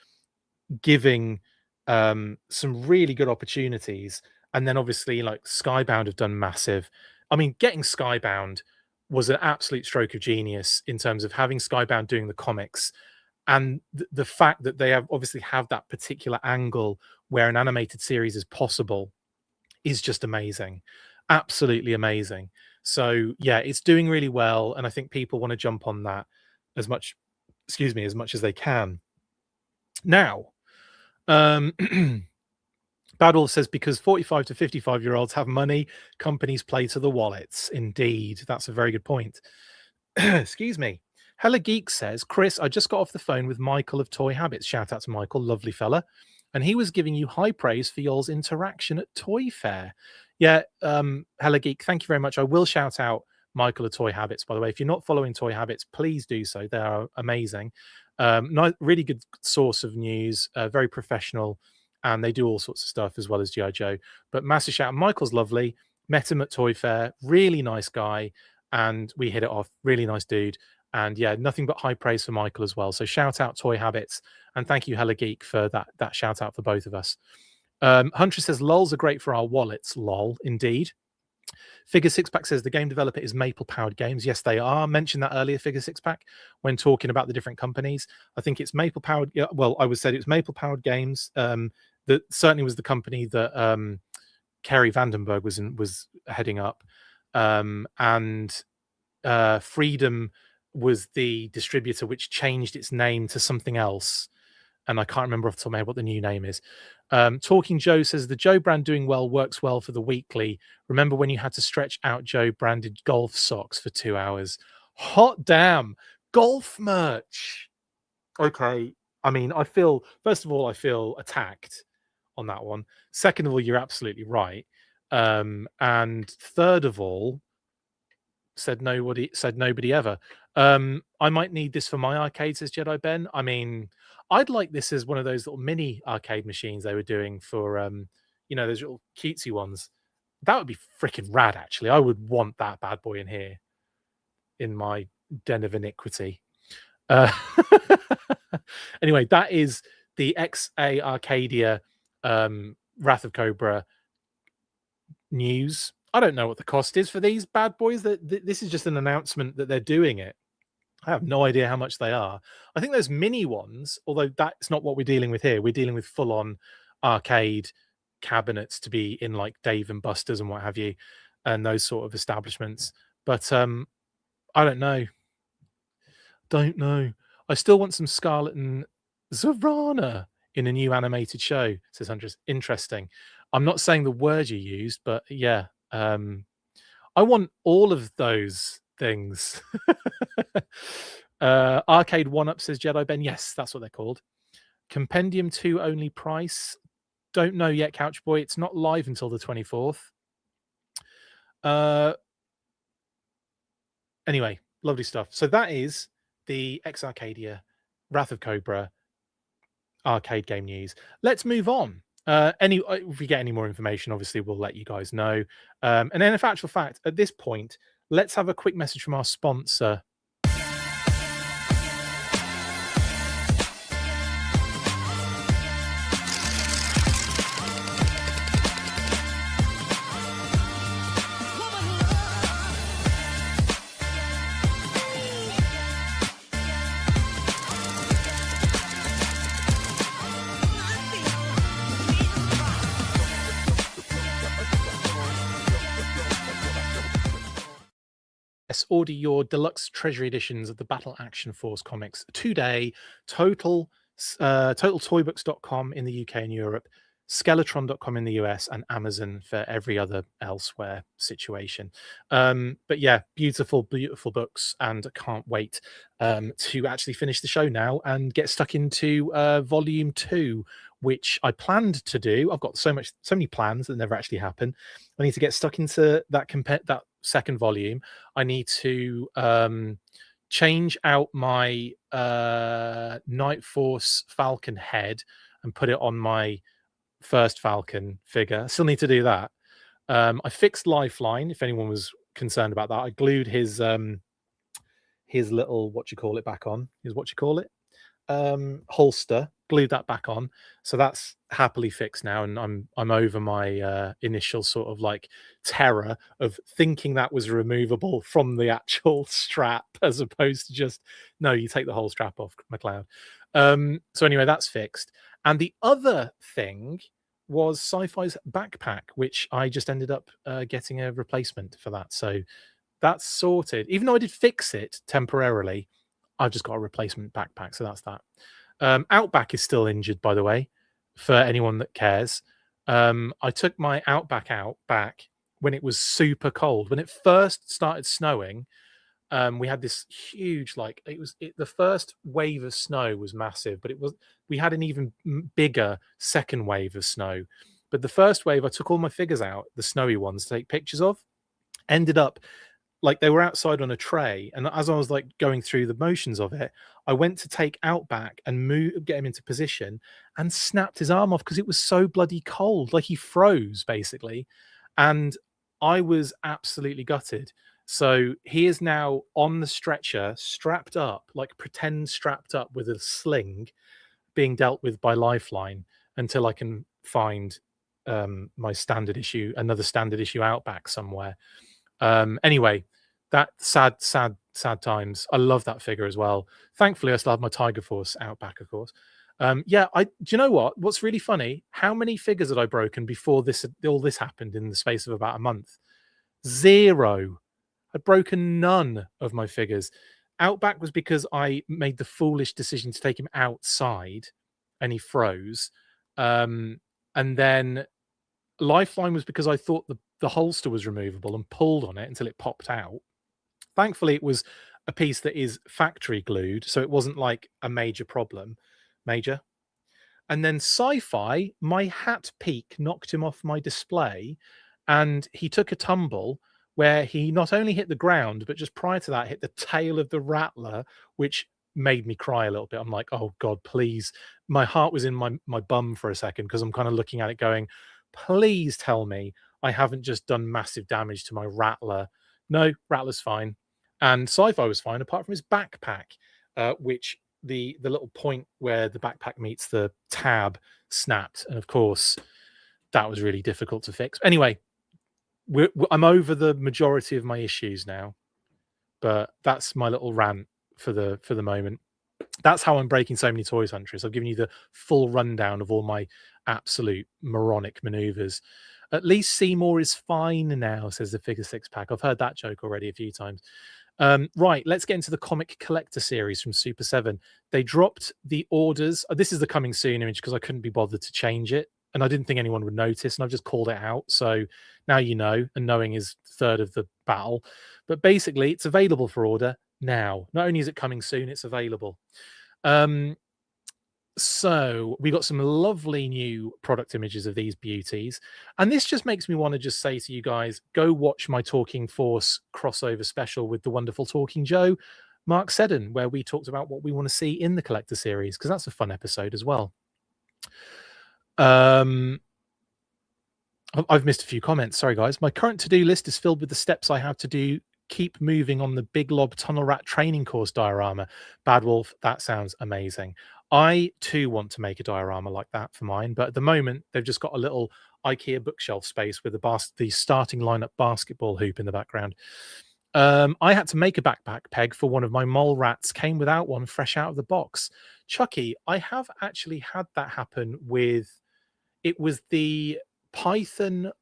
giving some really good opportunities. And then obviously, like, Skybound have done massive. I mean, getting Skybound was an absolute stroke of genius in terms of having Skybound doing the comics, and the fact that they have that particular angle where an animated series is possible is just amazing, absolutely amazing. So yeah, it's doing really well, and I think people want to jump on that as much, as much as they can. Now, um, Badwolf says, because 45 to 55-year-olds have money, companies play to the wallets. Indeed, that's a very good point. Excuse me. Hella Geek says, Chris, I just got off the phone with Michael of Toy Habits. Shout out to Michael, lovely fella. And he was giving you high praise for y'all's interaction at Toy Fair. Yeah, Hella Geek, thank you very much. I will shout out Michael of Toy Habits, by the way. If you're not following Toy Habits, please do so. They are amazing. Really good source of news, very professional, and they do all sorts of stuff as well as G.I. Joe. But massive shout out. Michael's lovely. Met him at Toy Fair. Really nice guy. And we hit it off. Really nice dude. And yeah, nothing but high praise for Michael as well. So shout out Toy Habits. And thank you, Hella Geek, for that shout out for both of us. Hunter says, lols are great for our wallets. Lol, indeed. Figure Sixpack says the game developer is Maple Powered Games. Yes, they are. Mentioned that earlier, Figure Sixpack, when talking about the different companies. I think it's Maple Powered. Yeah, well, I would say it's Maple Powered Games. That certainly was the company that Kerry Vandenberg was heading up, and Freedom was the distributor which changed its name to something else, and I can't remember off the top of my head what the new name is. Talking Joe says the Joe brand doing well works well for the weekly. Remember when you had to stretch out Joe branded golf socks for 2 hours? Hot damn, golf merch. Okay, I mean, I feel first of all, I feel attacked on that one. Second of all, you're absolutely right. And third of all, said nobody ever. I might need this for my arcade, says Jedi Ben. I mean, I'd like this as one of those little mini arcade machines they were doing for those little cutesy ones. That would be freaking rad, actually. I would want that bad boy in here in my den of iniquity. Uh, anyway, that is the XA Arcadia Wrath of Cobra news. I don't know what the cost is for these bad boys. This is just an announcement that they're doing it. I have no idea how much they are. I think those mini ones, although that's not what we're dealing with here. We're dealing with full-on arcade cabinets to be in like Dave and Buster's and what have you, and those sort of establishments. But I don't know. Don't know. I still want some Scarlet and Zavana in a new animated show, says Huntress. Interesting. I'm not saying the word you used, but yeah. I want all of those things. Arcade One-Up, says Jedi Ben. Yes, that's what they're called. Compendium 2 only price. Don't know yet, Couch Boy. It's not live until the 24th. Anyway, lovely stuff. So that is the X Arcadia Wrath of Cobra arcade game news. Let's move on. If we get any more information, obviously we'll let you guys know. And then, in actual fact, at this point, let's have a quick message from our sponsor. Order your deluxe treasury editions of the Battle Action Force comics today. Totaltoybooks.com in the UK and Europe, Skeletron.com in the US, and Amazon for every other elsewhere situation. But yeah, beautiful books, and I can't wait to actually finish the show now and get stuck into volume 2, which I planned to do. I've got so many plans that never actually happen. I need to get stuck into that second volume. I need to change out my Night Force Falcon head and put it on my first Falcon figure. I still need to do that. I fixed Lifeline, if anyone was concerned about that. I glued his little holster, glued that back on, so that's happily fixed now, and I'm over my initial sort of like terror of thinking that was removable from the actual strap, as opposed to just no, you take the whole strap off, McLeod. So anyway, that's fixed. And the other thing was Sci-Fi's backpack, which I just ended up getting a replacement for that, so that's sorted. Even though I did fix it temporarily, I've just got a replacement backpack, so that's that. Outback is still injured, by the way, for anyone that cares. I took my Outback out back when it was super cold. When it first started snowing, we had this huge, the first wave of snow was massive, but we had an even bigger second wave of snow. But the first wave, I took all my figures out, the snowy ones, to take pictures of. Ended up like they were outside on a tray, and as I was like going through the motions of it, I went to take Outback and get him into position, and snapped his arm off because it was so bloody cold. Like he froze basically, and I was absolutely gutted. So he is now on the stretcher, strapped up, like pretend strapped up with a sling, being dealt with by Lifeline until I can find my another standard issue Outback somewhere. Anyway, that sad times. I love that figure as well. Thankfully, I still have my Tiger Force Outback, of course. Do you know what's really funny? How many figures had I broken before all this happened in the space of about a month? 0. I'd broken none of my figures. Outback was because I made the foolish decision to take him outside and he froze. And then Lifeline was because I thought the holster was removable and pulled on it until it popped out. Thankfully, it was a piece that is factory glued, so it wasn't like a major problem. Major. And then Sci-Fi, my hat peak knocked him off my display, and he took a tumble where he not only hit the ground, but just prior to that, hit the tail of the Rattler, which made me cry a little bit. I'm like, oh God, please. My heart was in my bum for a second because I'm kind of looking at it going, please tell me I haven't just done massive damage to my Rattler. No, Rattler's fine. And Sci-Fi was fine, apart from his backpack, which the little point where the backpack meets the tab snapped, and of course that was really difficult to fix. Anyway, I'm over the majority of my issues now, but that's my little rant for the moment. That's how I'm breaking so many toys, Huntress. I've given you the full rundown of all my absolute moronic maneuvers. At least Seymour is fine now, says the Figure Six Pack. I've heard that joke already a few times. Right, let's get into the comic collector series from Super7. They dropped the orders. This is the coming soon image because I couldn't be bothered to change it, and I didn't think anyone would notice, and I've just called it out. So now you know, and knowing is third of the battle. But basically, it's available for order now. Not only is it coming soon, it's available. So we got some lovely new product images of these beauties, and this just makes me want to just say to you guys, go watch my Talking Force crossover special with the wonderful Talking Joe, Mark Seddon, where we talked about what we want to see in the collector series, because that's a fun episode as well. I've missed a few comments, sorry guys. My current to-do list is filled with the steps I have to do keep moving on the Big Lob Tunnel Rat training course diorama. Bad Wolf, that sounds amazing. I too want to make a diorama like that for mine, but at the moment they've just got a little IKEA bookshelf space with the starting lineup basketball hoop in the background. I had to make a backpack peg for one of my mole rats, came without one fresh out of the box. Chucky, I have actually had that happen with, it was the Python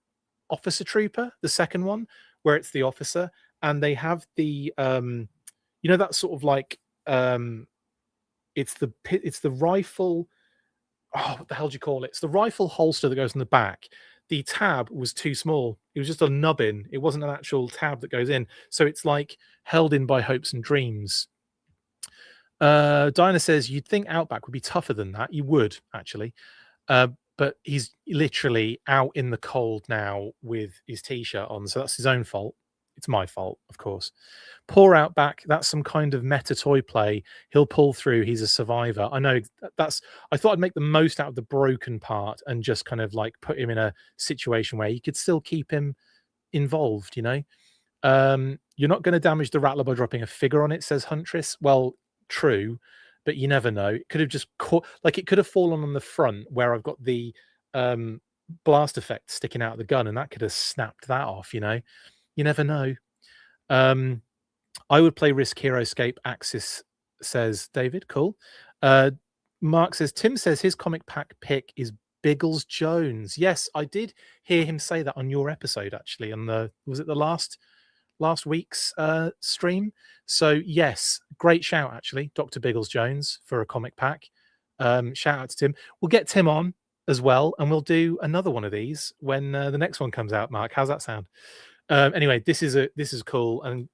Officer Trooper, the second one, where it's the officer, and they have the you know, that sort of like it's the rifle, oh, what the hell do you call it? It's the rifle holster that goes in the back. The tab was too small. It was just a nubbin. It wasn't an actual tab that goes in. So it's like held in by hopes and dreams. Dinah says you'd think Outback would be tougher than that. You would, actually. But he's literally out in the cold now with his t-shirt on, so that's his own fault. It's my fault, of course. Poor Outback, that's some kind of meta toy play. He'll pull through. He's a survivor. I know I thought I'd make the most out of the broken part and just kind of like put him in a situation where you could still keep him involved, you know? You're not going to damage the Rattler by dropping a figure on it, says Huntress. Well, true, but you never know. It could have just caught, like it could have fallen on the front where I've got the blast effect sticking out of the gun, and that could have snapped that off, you know? You never know. I would play Risk Heroscape Axis, says David. Cool. Mark says, Tim says his comic pack pick is Biggles Jones. Yes, I did hear him say that on your episode, actually, on was it the last week's stream? So yes, great shout, actually, Dr. Biggles Jones, for a comic pack. Shout out to Tim. We'll get Tim on as well, and we'll do another one of these when the next one comes out. Mark, how's that sound? Anyway, this is cool, and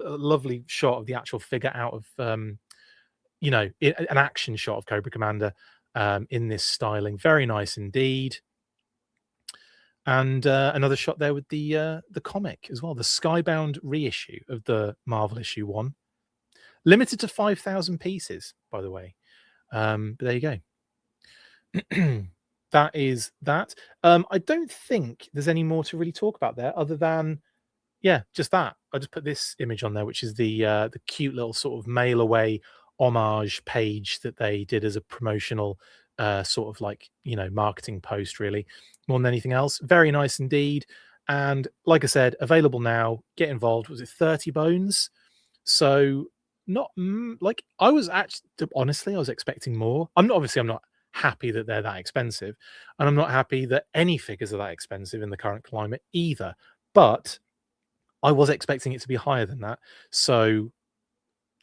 a lovely shot of the actual figure out of you know, an action shot of Cobra Commander in this styling. Very nice indeed. And another shot there with the comic as well, the Skybound reissue of the Marvel issue 1, limited to 5,000 pieces, by the way. But there you go. That is that. I don't think there's any more to really talk about there, other than, yeah, just that. I just put this image on there, which is the cute little sort of mail away homage page that they did as a promotional sort of like, you know, marketing post, really, more than anything else. Very nice indeed. And like I said, available now. Get involved. Was it 30 bones? So not like I was actually, honestly, I was expecting more. I'm not happy that they're that expensive, and I'm not happy that any figures are that expensive in the current climate either, but I was expecting it to be higher than that. So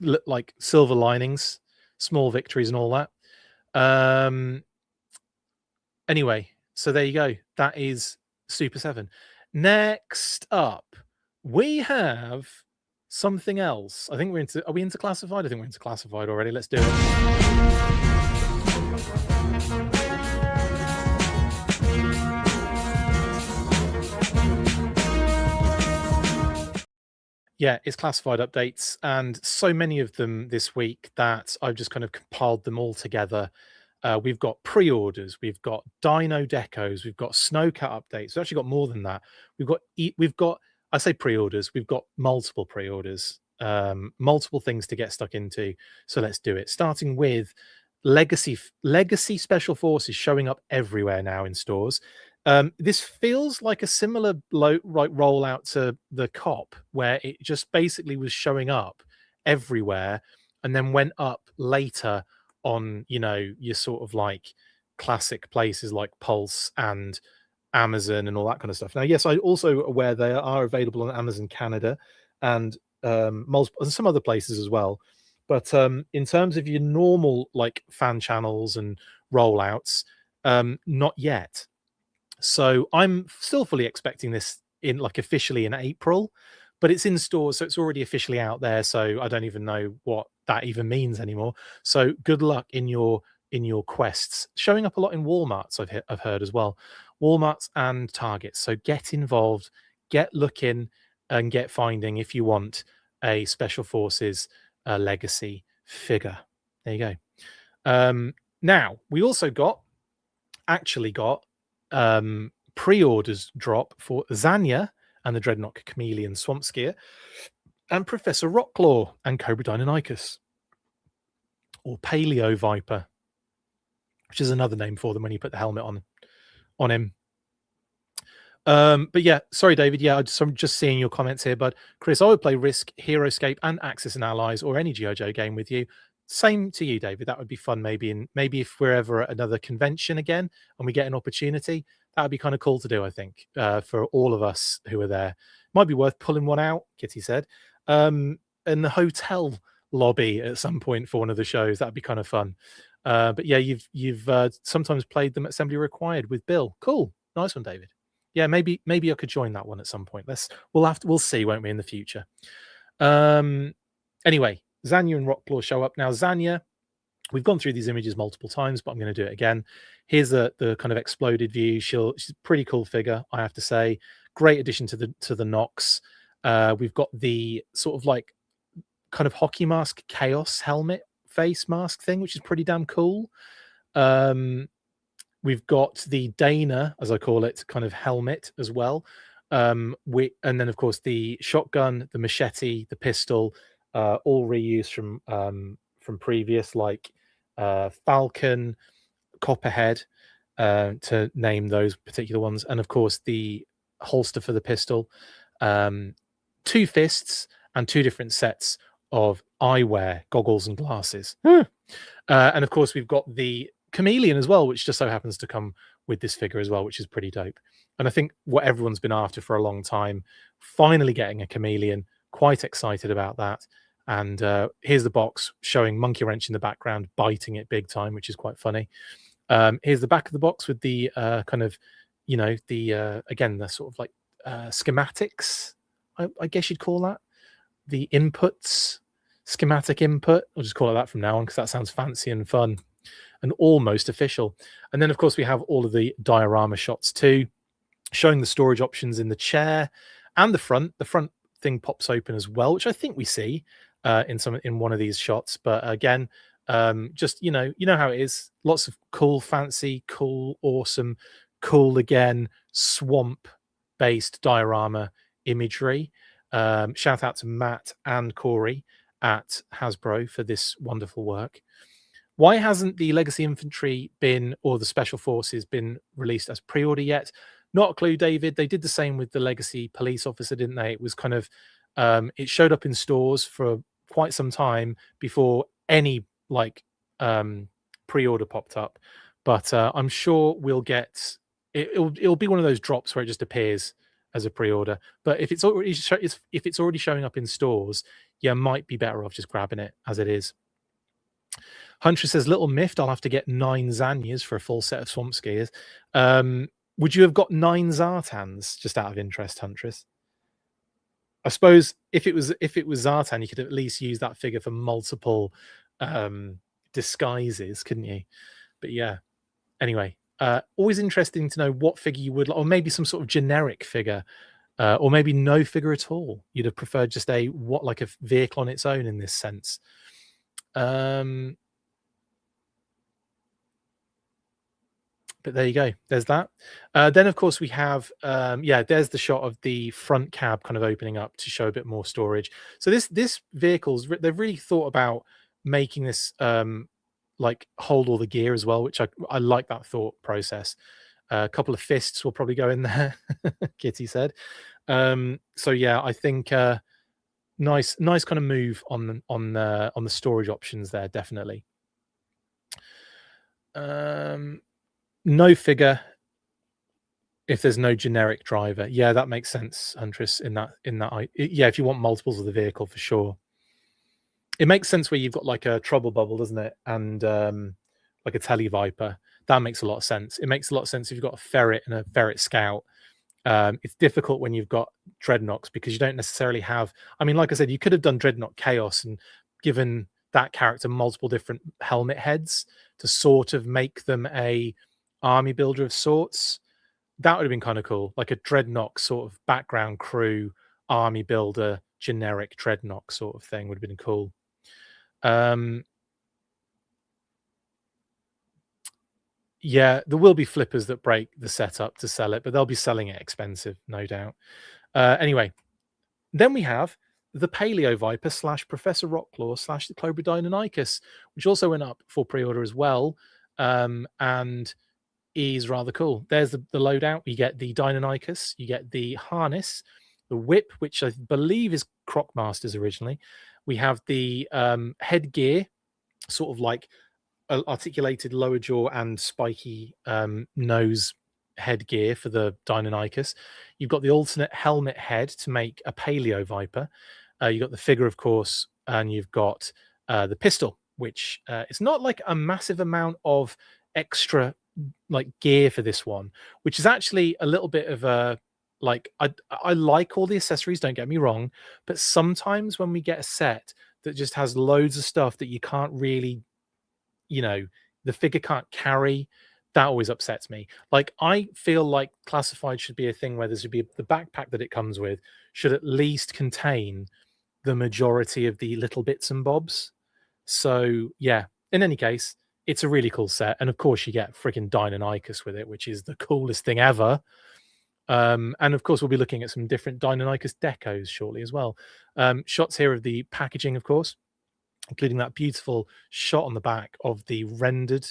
like silver linings, small victories, and all that. Anyway, so there you go. That is Super 7. Next up, we have something else. I think we're into. Are we into classified? I think we're into classified already. Let's do it. Yeah, it's classified updates, and so many of them this week that I've just kind of compiled them all together. We've got pre-orders, we've got Dino Decos, we've got Snowcat updates. We've actually got more than that. We've got I say pre-orders, we've got multiple pre-orders, multiple things to get stuck into. So let's do it. Starting with Legacy Special Forces showing up everywhere now in stores. This feels like a similar rollout to the Cop, where it just basically was showing up everywhere and then went up later on, your sort of like classic places like Pulse and Amazon and all that kind of stuff. Now, yes, I'm also aware they are available on Amazon Canada and multiple and some other places as well. But in terms of your normal like fan channels and rollouts, not yet. So I'm still fully expecting this in like officially in April, but it's in stores, so it's already officially out there. So I don't even know what that even means anymore. So good luck in your quests. Showing up a lot in Walmarts, I've heard as well, Walmarts and Targets. So get involved, get looking, and get finding if you want a Special Forces Legacy figure. There you go. Now we also actually got pre-orders drop for Zanya and the Dreadnought Chameleon Swamp Skier and Professor Rocklaw and Cobra Deinonychus, or Paleo Viper, which is another name for them when you put the helmet on him. But yeah, sorry, David. Yeah, I'm just seeing your comments here, but Chris, I would play Risk, Heroscape, and Axis and Allies, or any GeoJo game with you. Same to you, David. That would be fun. Maybe if we're ever at another convention again and we get an opportunity, that would be kind of cool to do. I think for all of us who are there, might be worth pulling one out. Kitty said, in the hotel lobby at some point for one of the shows. That'd be kind of fun. But yeah, you've sometimes played them at Assembly Required with Bill. Cool, nice one, David. Yeah, maybe I could join that one at some point. We'll see, won't we, in the future? Anyway, Zanya and Rocklaw show up now. Zanya, we've gone through these images multiple times, but I'm going to do it again. Here's the kind of exploded view. She's a pretty cool figure, I have to say. Great addition to the Nox. We've got the sort of like kind of hockey mask chaos helmet face mask thing, which is pretty damn cool. We've got the Dana, as I call it, kind of helmet as well. And then of course the shotgun, the machete, the pistol, all reused from previous, like Falcon, Copperhead, to name those particular ones, and of course the holster for the pistol, two fists, and two different sets of eyewear, goggles and glasses. And of course we've got the chameleon as well, which just so happens to come with this figure as well, which is pretty dope. And I think what everyone's been after for a long time, finally getting a chameleon, quite excited about that. And here's the box showing Monkey Wrench in the background, biting it big time, which is quite funny. Here's the back of the box with the kind of, again, the sort of like schematics, I guess you'd call that. The inputs, schematic input. I'll just call it that from now on because that sounds fancy and fun and almost official. And then, of course, we have all of the diorama shots too, showing the storage options in the chair and the front. The front thing pops open as well, which I think we see in one of these shots. But again, just you know how it is. Lots of cool, fancy, cool, awesome, cool again, swamp-based diorama imagery. Shout out to Matt and Corey at Hasbro for this wonderful work. Why hasn't the Legacy Infantry or the Special Forces been released as pre-order yet? Not a clue, David. They did the same with the Legacy Police Officer, didn't they? It was kind of, it showed up in stores for quite some time before any like pre-order popped up. But I'm sure we'll get, it'll be one of those drops where it just appears as a pre-order. But if it's already showing up in stores, yeah, might be better off just grabbing it as it is. Huntress says, little miffed, I'll have to get 9 Zanyas for a full set of Swamp Skiers. Would you have got 9 Zartans, just out of interest, Huntress? I suppose if it was Zartan, you could at least use that figure for multiple disguises, couldn't you? But yeah. Anyway, always interesting to know what figure you would, or maybe some sort of generic figure, or maybe no figure at all. You'd have preferred just like a vehicle on its own in this sense. But there you go. There's that. Then, of course, we have, there's the shot of the front cab kind of opening up to show a bit more storage. So this vehicle's, they've really thought about making this like hold all the gear as well, which I like that thought process. A couple of fists will probably go in there, Kitty said. So yeah, I think nice kind of move on the storage options there, definitely. No figure if there's no generic driver. Yeah, that makes sense, Huntress, in that yeah, if you want multiples of the vehicle, for sure. It makes sense where you've got like a trouble bubble, doesn't it? And like a Tele Viper. That makes a lot of sense. It makes a lot of sense if you've got a ferret and a ferret scout. It's difficult when you've got dreadnoughts because you don't necessarily have, I mean, like I said, you could have done dreadnought chaos and given that character multiple different helmet heads to sort of make them a army builder of sorts. That would have been kind of cool, like a dreadnought sort of background crew army builder generic dreadnought sort of thing would have been cool. Yeah, there will be flippers that break the setup to sell it, but they'll be selling it expensive, no doubt. Anyway, then we have the Paleo Viper / Professor Rocklaw / the Cobra Deinonychus, which also went up for pre-order as well, and is rather cool. There's the loadout. You get the Deinonychus, you get the harness, the whip, which I believe is Crocmaster's originally. We have the headgear, sort of like articulated lower jaw and spiky nose headgear for the Deinonychus. You've got the alternate helmet head to make a Paleo Viper. You've got the figure, of course, and you've got the pistol, which it's not like a massive amount of extra like gear for this one, which is actually a little bit of a like I like all the accessories, don't get me wrong, but sometimes when we get a set that just has loads of stuff that you can't really, the figure can't carry, that always upsets me. Like, I feel like classified should be a thing where there should be the backpack that it comes with should at least contain the majority of the little bits and bobs. So yeah, in any case, it's a really cool set, and of course you get freaking Deinonychus with it, which is the coolest thing ever. And of course we'll be looking at some different Deinonychus decos shortly as well. Shots here of the packaging, of course, including that beautiful shot on the back of the rendered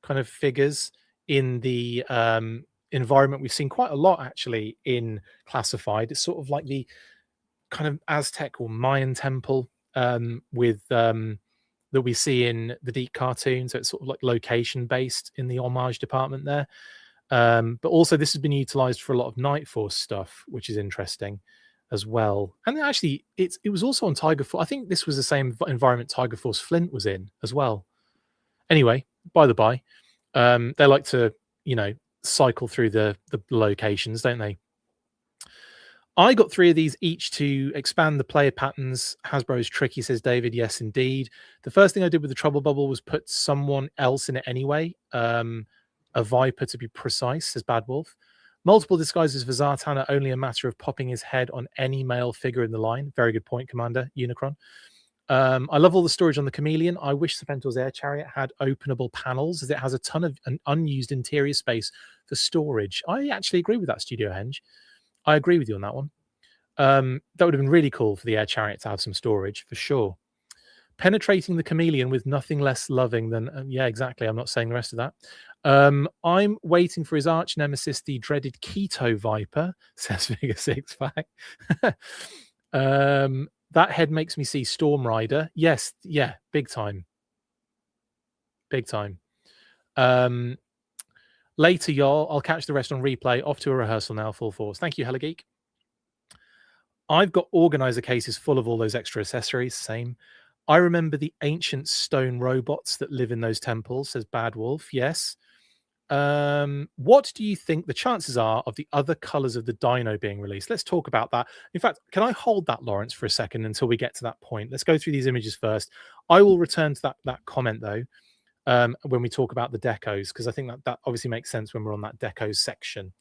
kind of figures in the environment we've seen quite a lot actually in classified. It's sort of like the kind of Aztec or Mayan temple with that we see in the Deep cartoon. So it's sort of like location based in the homage department there. But also this has been utilized for a lot of Night Force stuff, which is interesting as well. And actually it was also on Tiger Force. I think this was the same environment Tiger Force Flint was in as well. Anyway, by the by, they like to, cycle through the locations, don't they? I got 3 of these each to expand the player patterns. Hasbro is tricky, says David. Yes, indeed. The first thing I did with the Trouble Bubble was put someone else in it anyway. A Viper, to be precise, says Bad Wolf. Multiple disguises for Zartan are only a matter of popping his head on any male figure in the line. Very good point, Commander Unicron. I love all the storage on the Chameleon. I wish Serpentor's Air Chariot had openable panels, as it has a ton of an unused interior space for storage. I actually agree with that, Studio Henge. I agree with you on that one. That would have been really cool for the Air Chariot to have some storage, for sure. Penetrating the Chameleon with nothing less loving than... yeah, exactly. I'm not saying the rest of that. I'm waiting for his arch nemesis, the dreaded Keto Viper, says Figure Six Pack. That head makes me see Storm Rider. Yes, yeah, big time. Big time. Later, y'all. I'll catch the rest on replay. Off to a rehearsal now, full force. Thank you, Hella Geek. I've got organizer cases full of all those extra accessories. Same. I remember the ancient stone robots that live in those temples, says Bad Wolf. Yes. What do you think the chances are of the other colors of the dino being released? Let's talk about that. In fact, can I hold that, Lawrence, for a second until we get to that point? Let's go through these images first. I will return to that comment though, when we talk about the decos, because I think that obviously makes sense when we're on that decos section.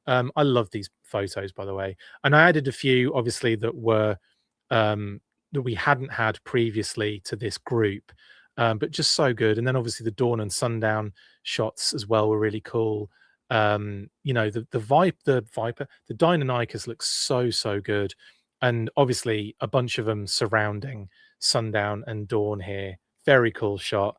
I love these photos, by the way, and I added a few, obviously, that were that we hadn't had previously to this group, but just so good. And then obviously the dawn and sundown shots as well were really cool. You know, the Viper, the Deinonychus looks so good, and obviously a bunch of them surrounding sundown and dawn here. Very cool shot.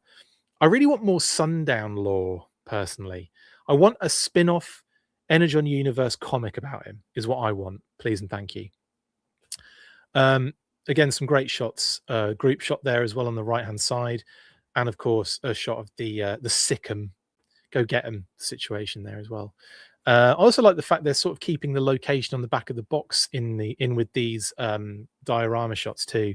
I really want more sundown lore, personally. I want a spin-off Energon Universe comic about him, is what I want. Please and thank you. Again, some great shots. Group shot there as well on the right-hand side. And of course, a shot of the Sikkim, go get 'em situation there as well. I also like the fact they're sort of keeping the location on the back of the box in with these diorama shots too.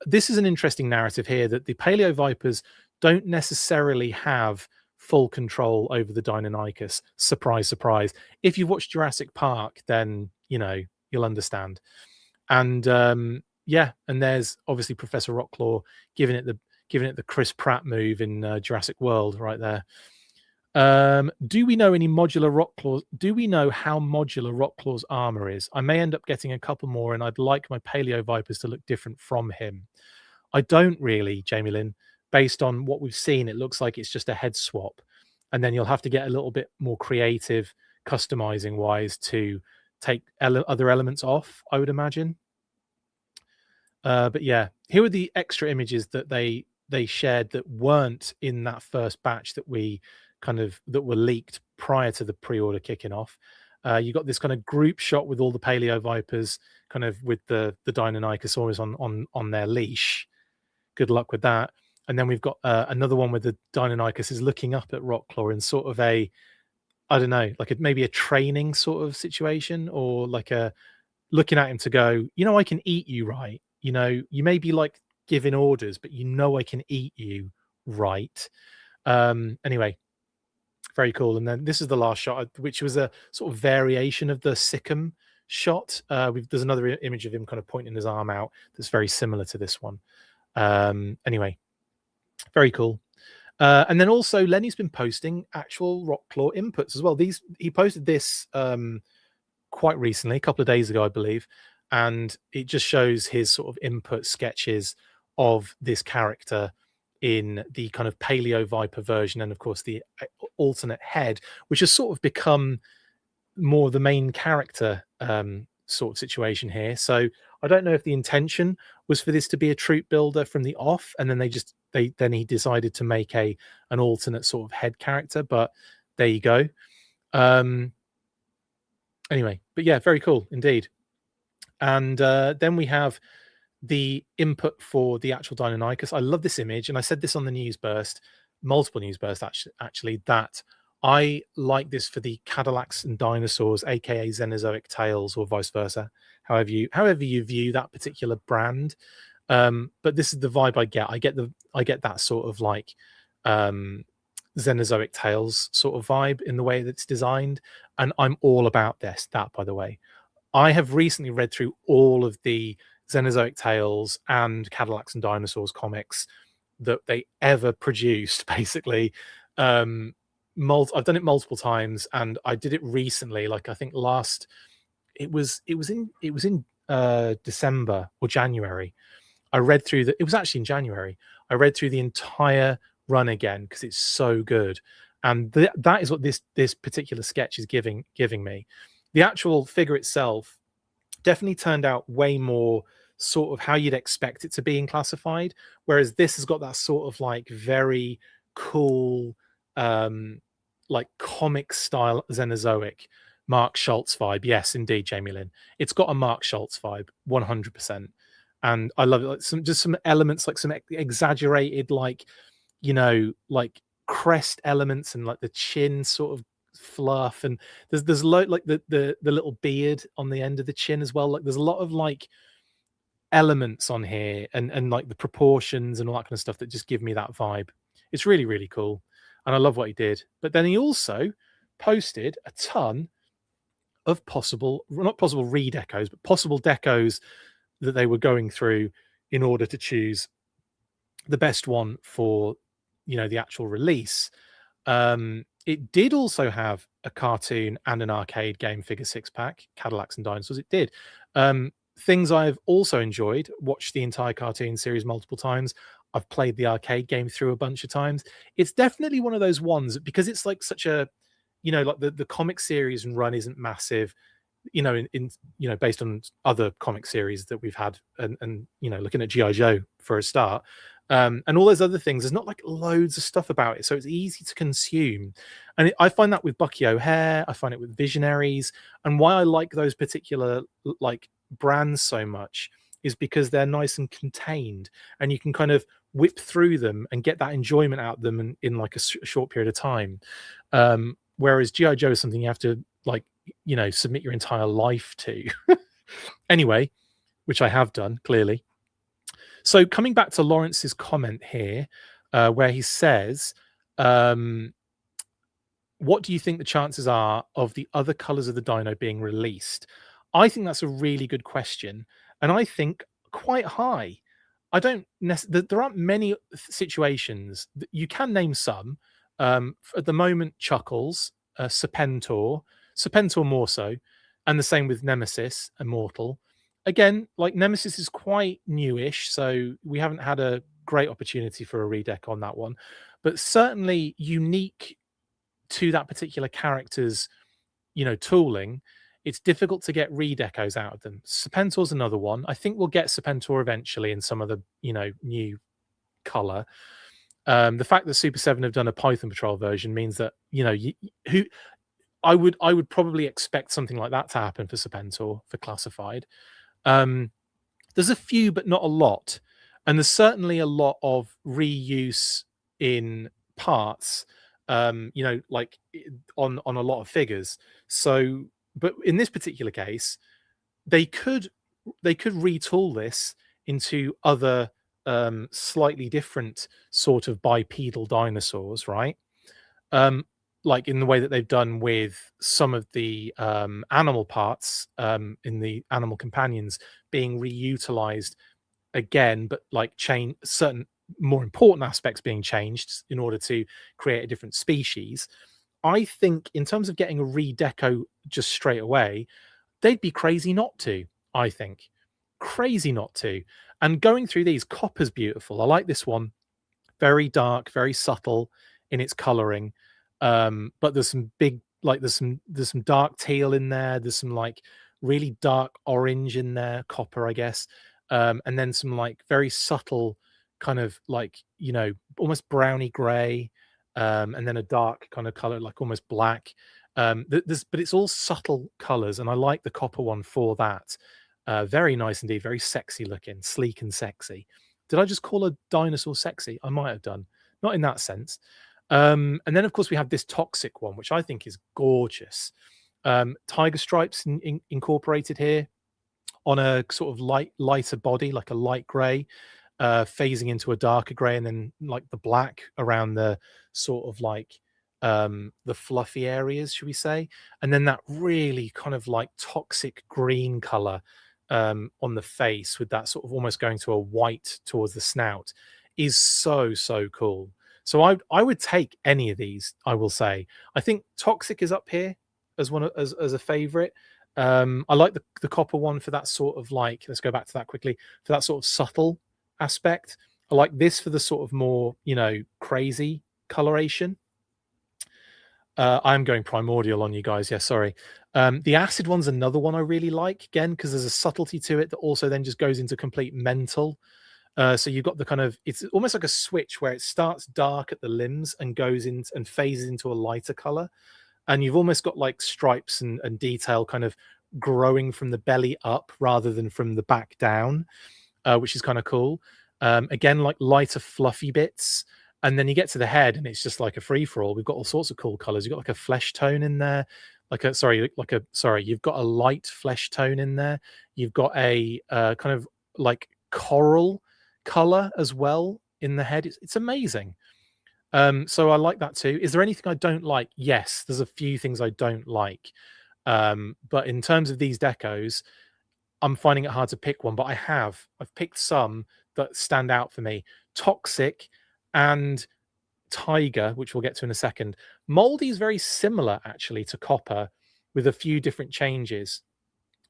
This is an interesting narrative here, that the Paleo Vipers don't necessarily have full control over the Deinonychus. Surprise, surprise. If you've watched Jurassic Park, then you know you'll understand. And yeah, and there's obviously Professor Rocklaw giving it the Chris Pratt move in Jurassic World right there. Do we know any modular Rocklaws? Do we know how modular Rocklaw's armor is? I may end up getting a couple more, and I'd like my Paleo Vipers to look different from him. I don't really, Jamie Lynn. Based on what we've seen, it looks like it's just a head swap, and then you'll have to get a little bit more creative, customizing wise, to take other elements off, I would imagine. But yeah, here are the extra images that they shared that weren't in that first batch that were leaked prior to the pre-order kicking off. You got this kind of group shot with all the Paleo Vipers, kind of with the Deinonychus always on their leash. Good luck with that. And then we've got another one where the Deinonychus is looking up at Rocklaw in sort of a, I don't know, like maybe a training sort of situation, or like a looking at him to go, you know, I can eat you, right? You know, you may be like giving orders, but you know I can eat you, right? Anyway, very cool. And then this is the last shot, which was a sort of variation of the Sikkim shot. There's another image of him kind of pointing his arm out that's very similar to this one. Anyway, very cool. And then also Lenny's been posting actual Rocklaw inputs as well. He posted this quite recently, a couple of days ago, I believe, and it just shows his sort of input sketches of this character in the kind of Paleo Viper version, and of course the alternate head, which has sort of become more the main character sort of situation here. So I don't know if the intention was for this to be a troop builder from the off, and then he decided to make an alternate sort of head character, but there you go. Anyway, but yeah, very cool indeed. And then we have the input for the actual Deinonychus. I love this image, and I said this on the news burst, multiple news bursts actually, that I like this for the Cadillacs and Dinosaurs, aka Xenozoic Tales, or vice versa, however you view that particular brand. But this is the vibe I get. I get that sort of like Xenozoic Tales sort of vibe in the way that it's designed, and I'm all about that, by the way. I have recently read through all of the Xenozoic Tales and Cadillacs and Dinosaurs comics that they ever produced, basically. I've done it multiple times, and I did it recently, like I think it was in December or January. I read through it was actually in January. I read through the entire run again because it's so good, and that is what this particular sketch is giving me. The actual figure itself definitely turned out way more sort of how you'd expect it to be in Classified, whereas this has got that sort of like very cool like comic style Xenozoic Mark Schultz vibe. Yes, indeed, Jamie Lynn. It's got a Mark Schultz vibe, 100%. And I love it. Like some elements, like some exaggerated, like, you know, like crest elements, and like the chin sort of fluff, and there's like the little beard on the end of the chin as well. Like there's a lot of like elements on here, and like the proportions and all that kind of stuff that just give me that vibe. It's really, really cool, and I love what he did. But then he also posted a ton of possible, well, not possible redecos, but possible decos that they were going through in order to choose the best one for, the actual release. It did also have a cartoon and an arcade game figure 6-pack, Cadillacs and Dinosaurs. It did. Things I've also enjoyed, watched the entire cartoon series multiple times. I've played the arcade game through a bunch of times. It's definitely one of those ones, because it's like such a, like the comic series and run isn't massive, based on other comic series that we've had, and looking at G.I. Joe for a start, and all those other things. There's not like loads of stuff about it, so it's easy to consume. And I find that with Bucky O'Hare, I find it with Visionaries, and why I like those particular like brands so much is because they're nice and contained, and you can kind of whip through them and get that enjoyment out of them in like a short period of time. Whereas G.I. Joe is something you have to like, submit your entire life to. Anyway, which I have done, clearly. So coming back to Lawrence's comment here, where he says, what do you think the chances are of the other colors of the dino being released? I think that's a really good question, and I think quite high. I don't there aren't many situations. You can name some. At the moment, Chuckles, Serpentor more so, and the same with Nemesis, Immortal. Again, like Nemesis is quite newish, so we haven't had a great opportunity for a redeck on that one, but certainly unique to that particular character's, tooling. It's difficult to get redecos out of them. Serpentor's another one. I think we'll get Serpentor eventually in some of the, new color. The fact that Super7 have done a Python Patrol version means that, I would probably expect something like that to happen for Serpentor for classified. There's a few, but not a lot. And there's certainly a lot of reuse in parts, like on a lot of figures. So, but in this particular case, they could retool this into other slightly different sort of bipedal dinosaurs, right? Like in the way that they've done with some of the animal parts in the Animal Companions being reutilized again, but like change certain more important aspects being changed in order to create a different species. I think in terms of getting a redeco just straight away, they'd be crazy not to. I think crazy not to. And going through these, Copper's beautiful. I like this one. Very dark, very subtle in its coloring. But there's some big, like there's some dark teal in there. There's some like really dark orange in there, copper, I guess. And then some like very subtle kind of like, almost browny gray. And then a dark kind of color, like almost black. But it's all subtle colors, and I like the copper one for that. Very nice indeed, very sexy looking, sleek and sexy. Did I just call a dinosaur sexy? I might have done, not in that sense. And then of course we have this toxic one, which I think is gorgeous. Tiger stripes incorporated here on a sort of lighter body, like a light gray, phasing into a darker gray, and then like the black around the sort of like the fluffy areas, should we say, and then that really kind of like toxic green color on the face, with that sort of almost going to a white towards the snout, is so cool. So I would take any of these, I will say. I think toxic is up here as one as a favorite. I like the copper one for that sort of like, let's go back to that quickly, for that sort of subtle aspect. I like this for the sort of more, crazy coloration. I'm going primordial on you guys. Yeah, sorry. The acid one's another one I really like, again, because there's a subtlety to it that also then just goes into complete mental. So you've got the kind of, it's almost like a switch where it starts dark at the limbs and goes in and phases into a lighter color. And you've almost got like stripes and detail kind of growing from the belly up rather than from the back down, which is kind of cool. Again, like lighter fluffy bits. And then you get to the head and it's just like a free for all. We've got all sorts of cool colors. You've got like a flesh tone in there, you've got a light flesh tone in there. You've got a kind of like coral color as well in the head. It's amazing. So I like that too. Is there anything I don't like? Yes, there's a few things I don't like. But in terms of these decos, I'm finding it hard to pick one, but I've picked some that stand out for me. Toxic and Tiger, which we'll get to in a second. Moldy is very similar actually to Copper with a few different changes.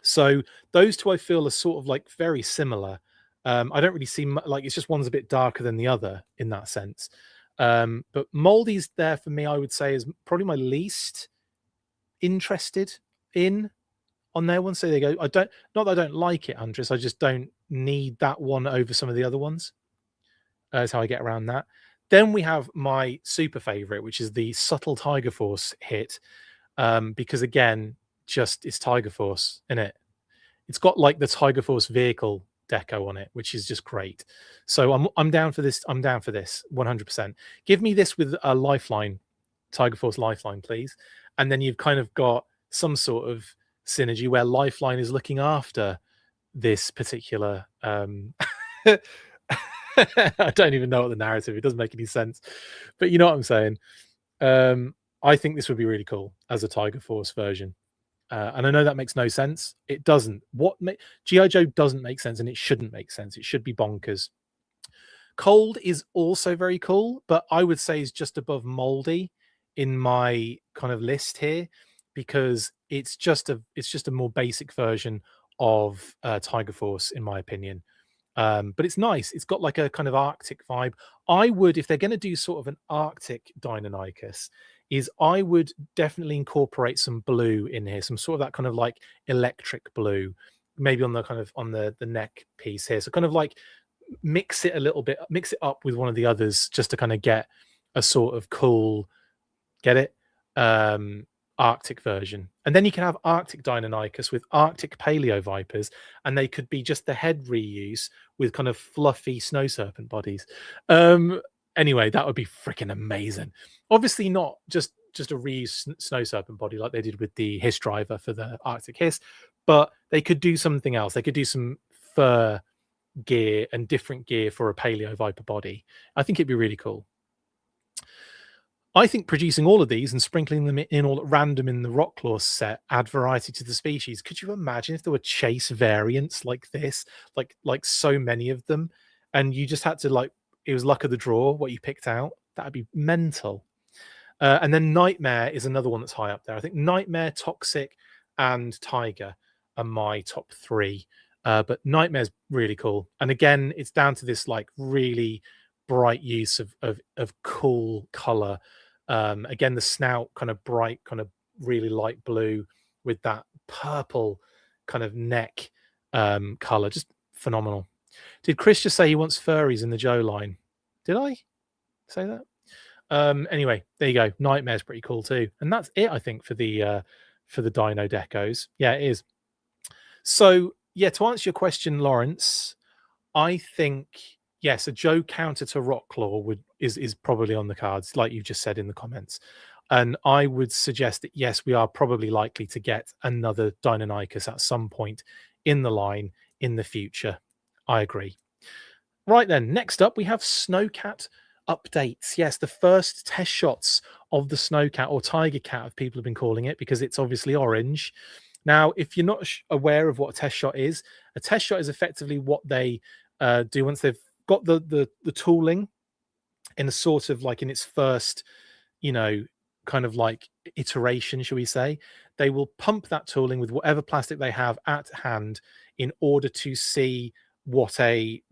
So those two I feel are sort of like very similar. I don't really see like it's just one's a bit darker than the other in that sense. But Moldy's there for me, I would say, is probably my least interested in on their one. So they go, not that I don't like it, Huntress, I just don't need that one over some of the other ones. Is how I get around that. Then we have my super favorite, which is the subtle Tiger Force hit. Because again, just it's Tiger Force in it. It's got like the Tiger Force vehicle deco on it, which is just great. So I'm down for this. I'm down for this 100%. Give me this with a lifeline, Tiger Force lifeline, please. And then you've kind of got some sort of synergy where lifeline is looking after this particular I don't even know what the narrative, it doesn't make any sense, but you know what I'm saying. I think this would be really cool as a Tiger Force version. And I know that makes no sense. It doesn't. G.I. Joe doesn't make sense, and it shouldn't make sense. It should be bonkers. Cold is also very cool, but I would say is just above Moldy in my kind of list here, because it's just a more basic version of Tiger Force, in my opinion. But it's nice. It's got like a kind of Arctic vibe. I would, if they're going to do sort of an Arctic Deinonychus, I would definitely incorporate some blue in here, some sort of that kind of like electric blue, maybe on the kind of on the neck piece here. So kind of like mix it a little bit, mix it up with one of the others, just to kind of get a sort of cool, get it, Arctic version. And then you can have Arctic Deinonychus with Arctic Paleo Vipers, and they could be just the head reuse with kind of fluffy snow serpent bodies. Anyway, that would be freaking amazing. Obviously not just a reuse snow serpent body like they did with the Hiss driver for the Arctic Hiss, but they could do something else. They could do some fur gear and different gear for a Paleo Viper body. I think it'd be really cool. I think producing all of these and sprinkling them in all at random in the Rocklaw set add variety to the species. Could you imagine if there were chase variants like this, like so many of them, and you just had to like, it was luck of the draw what you picked out? That'd be mental. And then Nightmare is another one that's high up there. I think Nightmare, Toxic, and Tiger are my top three. But Nightmare's really cool. And again, it's down to this like really bright use of cool color. Again, the snout kind of bright, kind of really light blue with that purple kind of neck color. Just phenomenal. Did Chris just say he wants furries in the Joe line? Did I say that? Anyway, there you go. Nightmare's pretty cool too. And that's it, I think, for the Dino decos. Yeah, it is. So yeah, to answer your question, Lawrence, I think yes, a Joe counter to Rocklaw is probably on the cards, like you just said in the comments. And I would suggest that yes, we are probably likely to get another Deinonychus at some point in the line in the future. I agree. Right then, next up we have Snowcat updates. Yes, the first test shots of the Snowcat, or Tiger Cat, as people have been calling it, because it's obviously orange. Now, if you're not aware of what a test shot is effectively what they do once they've got the tooling in a sort of like in its first, kind of like iteration, shall we say. They will pump that tooling with whatever plastic they have at hand in order to see what a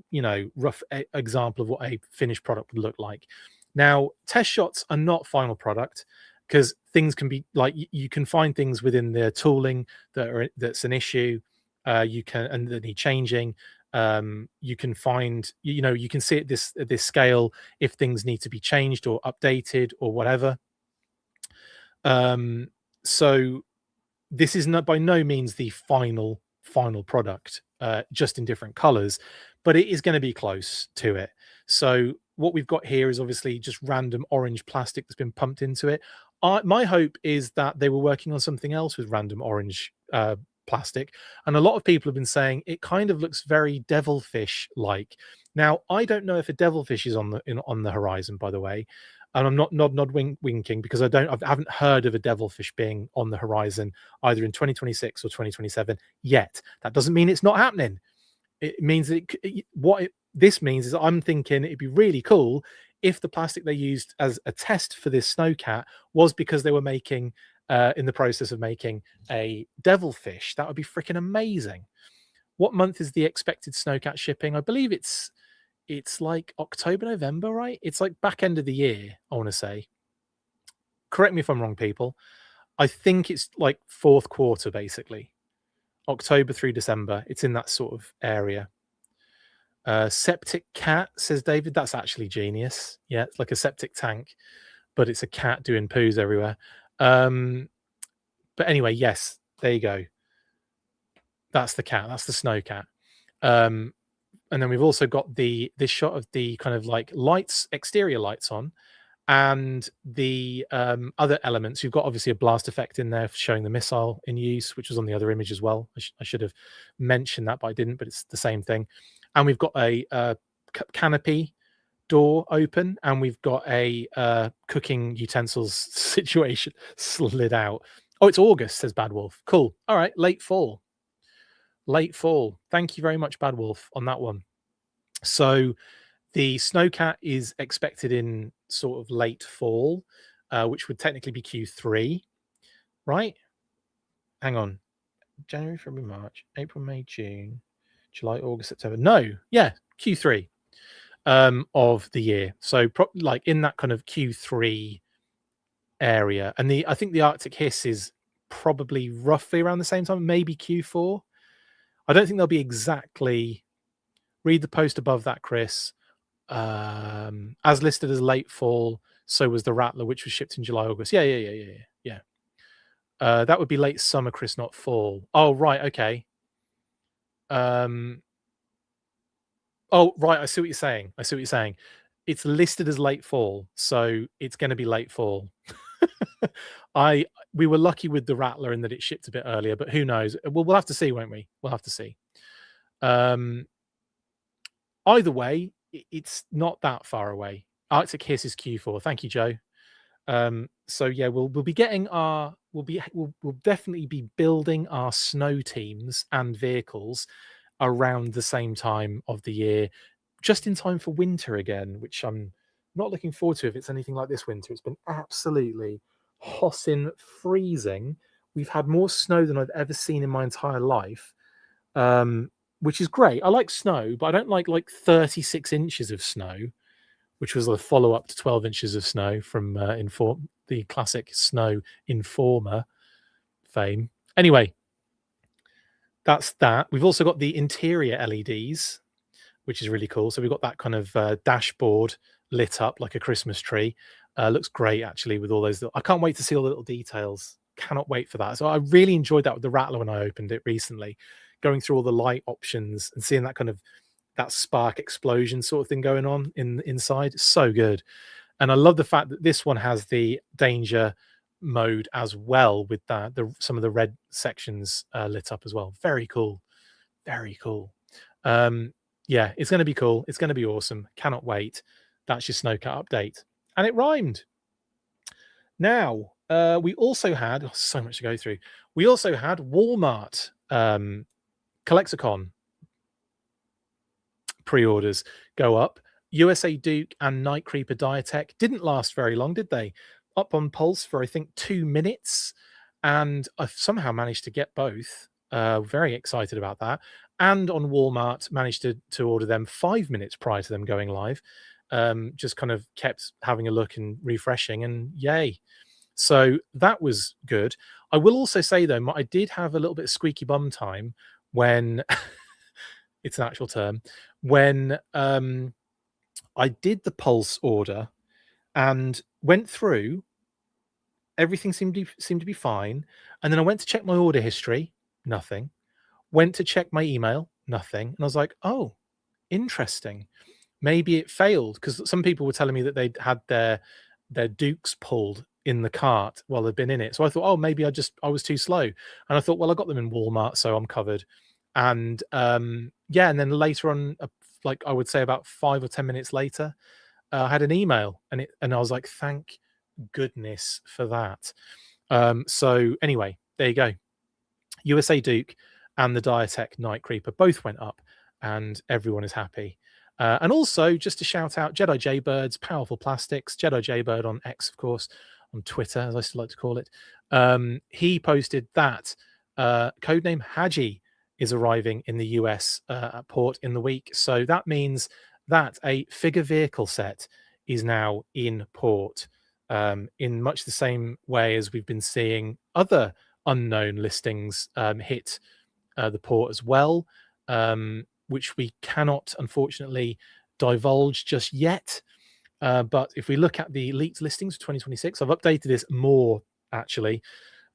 rough example of what a finished product would look like. Now, test shots are not final product, because things can be like, you can find things within the tooling that's an issue. You can, and that need changing. You can find, you can see at this scale if things need to be changed or updated or whatever. So this is not by no means the final product, just in different colors, but it is going to be close to it. So what we've got here is obviously just random orange plastic that's been pumped into it. My hope is that they were working on something else with random orange plastic, and a lot of people have been saying it kind of looks very devilfish like. Now, I don't know if a devilfish is on the horizon, by the way, and I'm not winking because I haven't heard of a devilfish being on the horizon either in 2026 or 2027 yet. That doesn't mean it's not happening. It means that this means is I'm thinking it'd be really cool if the plastic they used as a test for this snowcat was because they were making in the process of making a devilfish. That would be freaking amazing. What month is the expected snowcat shipping? I believe it's like October, November, right? It's like back end of the year, I want to say. Correct me if I'm wrong, people. I think it's like fourth quarter, basically. October through December. It's in that sort of area. Septic cat, says David. That's actually genius. Yeah, it's like a septic tank, but it's a cat doing poos everywhere. But anyway, yes, there you go. That's the cat. That's the snow cat. And then we've also got this shot of the kind of like lights, exterior lights on, and the other elements. You've got obviously a blast effect in there showing the missile in use, which was on the other image as well. I should have mentioned that, but I didn't. But it's the same thing. And we've got a canopy door open, and we've got a cooking utensils situation slid out. Oh, it's August, says Bad Wolf. Cool. All right, late fall. Late fall. Thank you very much, Bad Wolf, on that one. So the snowcat is expected in sort of late fall, which would technically be Q3, right? Hang on. January, February, March, April, May, June, July, August, September. No, yeah, Q3 of the year. So like in that kind of Q3 area. And I think the Arctic Hiss is probably roughly around the same time, maybe Q4. I don't think they'll be exactly. Read the post above that, Chris. As listed as late fall, so was the Rattler, which was shipped in July, August. Yeah. That would be late summer, Chris, not fall. Oh, right, okay. Oh, right, I see what you're saying. It's listed as late fall, so it's going to be late fall. We were lucky with the Rattler in that it shipped a bit earlier, but who knows? We'll have to see, won't we? We'll have to see. Either way, it's not that far away. Arctic Hiss is Q4. Thank you, Joe. So yeah, we'll be getting we'll definitely be building our snow teams and vehicles around the same time of the year, just in time for winter again, which I'm not looking forward to if it's anything like this winter. It's been absolutely hossing freezing. We've had more snow than I've ever seen in my entire life. Which is great. I like snow, but I don't like 36 inches of snow, which was the follow-up to 12 inches of snow from the classic Snow Informer fame. Anyway, that's that. We've also got the interior LEDs, which is really cool. So we've got that kind of dashboard lit up like a Christmas tree. Looks great, actually, with all those. I can't wait to see all the little details. Cannot wait for that. So I really enjoyed that with the Rattler when I opened it recently, going through all the light options and seeing that kind of that spark explosion sort of thing going on inside. So good. And I love the fact that this one has the danger mode as well, with that some of the red sections lit up as well. Very cool. Yeah, it's going to be cool. It's going to be awesome. Cannot wait. That's your snowcat update, and it rhymed. Now we also had so much to go through. We also had Walmart CollectorCon pre-orders go up. USA Duke and Night Creeper Diatech didn't last very long, did they? Up on Pulse for I think 2 minutes, and I've somehow managed to get both. Very excited about that. And on Walmart, managed to order them 5 minutes prior to them going live. Just kind of kept having a look and refreshing, and yay. So that was good. I will also say, though, I did have a little bit of squeaky bum time when it's an actual term, when I did the Pulse order and went through. Everything seemed to be fine. And then I went to check my order history, nothing. Went to check my email, nothing. And I was like, oh, interesting. maybe it failed, because some people were telling me that they'd had their Dukes pulled in the cart while they'd been in it. So I thought, oh, maybe I was too slow. And I thought, well, I got them in Walmart, so I'm covered. And yeah, and then later on, like I would say about 5 or 10 minutes later, I had an email, and I was like, thank goodness for that. So anyway, there you go. USA Duke and the Diatech Night Creeper both went up, and everyone is happy. And also, just to shout out Jedi Jaybirds, Powerful Plastics, Jedi Jaybird on X, of course, on Twitter, as I still like to call it. He posted that codename Haji is arriving in the US at port in the week. So that means that a figure vehicle set is now in port, in much the same way as we've been seeing other unknown listings hit the port as well, which we cannot unfortunately divulge just yet. But if we look at the leaked listings for 2026, I've updated this more actually.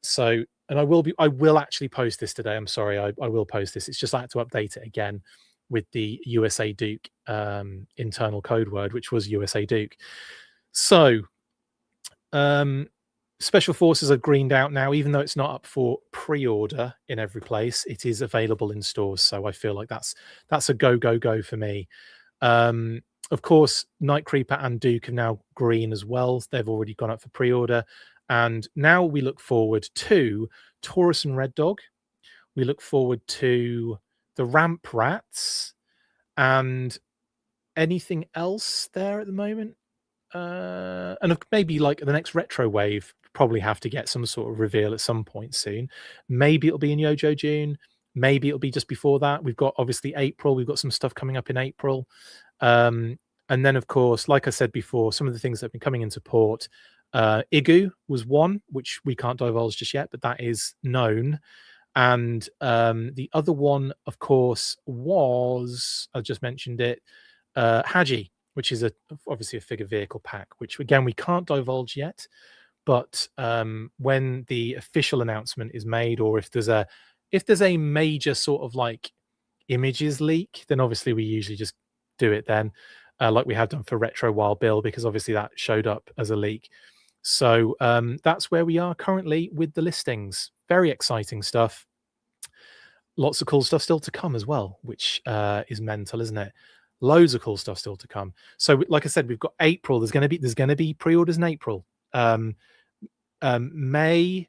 So, and I will actually post this today. I'm sorry, I will post this. It's just I had to update it again with the USA Duke internal code word, which was USA Duke. So, Special Forces are greened out now, even though it's not up for pre-order in every place. It is available in stores, so I feel like that's a go for me. Of course, Night Creeper and Duke are now green as well. They've already gone up for pre-order, and now we look forward to Taurus and Red Dog. We look forward to the Ramp Rats, and anything else there at the moment. And maybe like the next retro wave probably have to get some sort of reveal at some point soon. Maybe it'll be in Yojo June. Maybe it'll be just before that. We've got obviously April. We've got some stuff coming up in April. And then, of course, like I said before, some of the things that have been coming into port. Igu was one, which we can't divulge just yet, but that is known. And the other one, of course, was, I just mentioned it, Haji, which is obviously a figure vehicle pack, which again we can't divulge yet. But when the official announcement is made, or if there's a major sort of like images leak, then obviously we usually just do it then, like we have done for Retro Wild Bill, because obviously that showed up as a leak. So that's where we are currently with the listings. Very exciting stuff. Lots of cool stuff still to come as well, which is mental, isn't it? Loads of cool stuff still to come. So, like I said, we've got April. There's going to be pre-orders in April. May,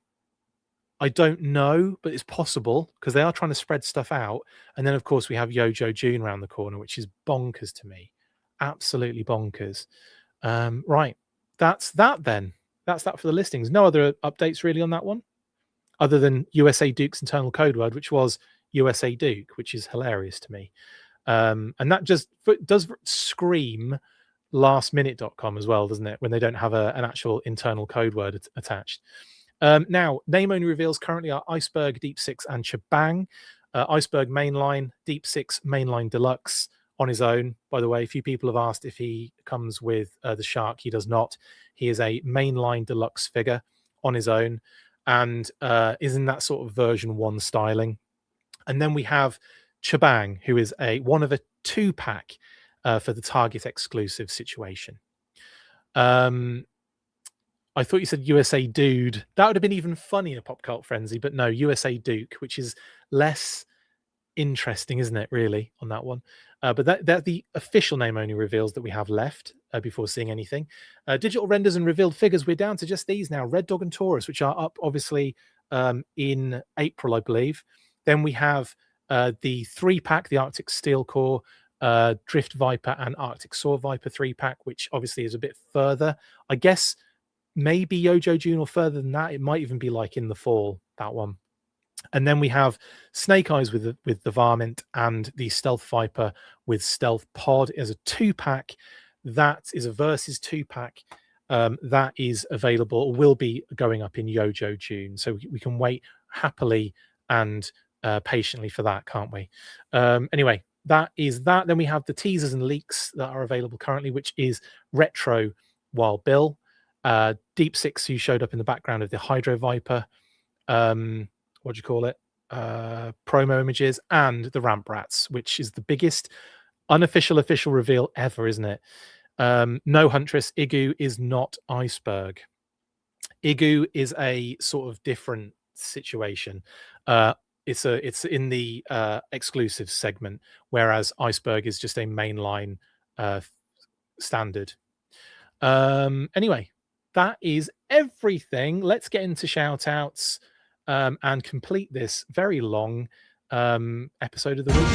I don't know, but it's possible because they are trying to spread stuff out. And then, of course, we have Yojo June around the corner, which is bonkers to me. Absolutely bonkers. Right, that's that then. That's that for the listings. No other updates really on that one, other than USA Duke's internal code word, which was USA Duke, which is hilarious to me. And that just does scream lastminute.com as well, doesn't it, when they don't have an actual internal code word attached. Now, name only reveals currently are Iceberg, Deep Six, and Chabang. Iceberg mainline, Deep Six mainline deluxe on his own. By the way, a few people have asked if he comes with the shark. He does not. He is a mainline deluxe figure on his own, and is in that sort of version 1 styling. And then we have Chabang, who is one of a 2-pack for the Target exclusive situation. I thought you said USA Dude. That would have been even funnier, Pop Cult Frenzy, but no, USA Duke, which is less interesting, isn't it, really, on that one? But that the official name only reveals that we have left before seeing anything. Digital renders and revealed figures, we're down to just these now, Red Dog and Taurus, which are up, obviously, in April, I believe. Then we have the 3-pack, the Arctic Steel Core, Drift Viper, and Arctic Saw Viper 3-pack, which obviously is a bit further. I guess maybe Yojo June or further than that. It might even be like in the fall, that one. And then we have Snake Eyes with the Varmint, and the Stealth Viper with Stealth Pod as a 2-pack. That is a versus 2-pack. That is available, will be going up in Yojo June. So we can wait happily and patiently for that, can't we? Anyway, that is that. Then we have the teasers and leaks that are available currently, which is Retro Wild Bill, Deep Six, who showed up in the background of the Hydro Viper, what do you call it? Promo images, and the Ramp Rats, which is the biggest Unofficial official reveal ever, isn't it? No, Huntress, Igu is not Iceberg. Igu is a sort of different situation. Uh, it's in the exclusive segment, whereas Iceberg is just a mainline standard. Anyway, that is everything. Let's get into shout outs and complete this very long episode of the week.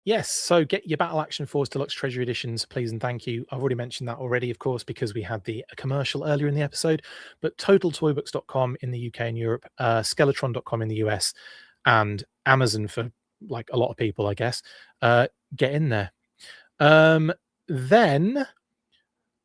Yes, so get your Battle Action Force Deluxe Treasury Editions, please and thank you. I've already mentioned that already, of course, because we had the commercial earlier in the episode. But TotalToyBooks.com in the UK and Europe, Skeletron.com in the US, and Amazon for like a lot of people, I guess. Get in there. Then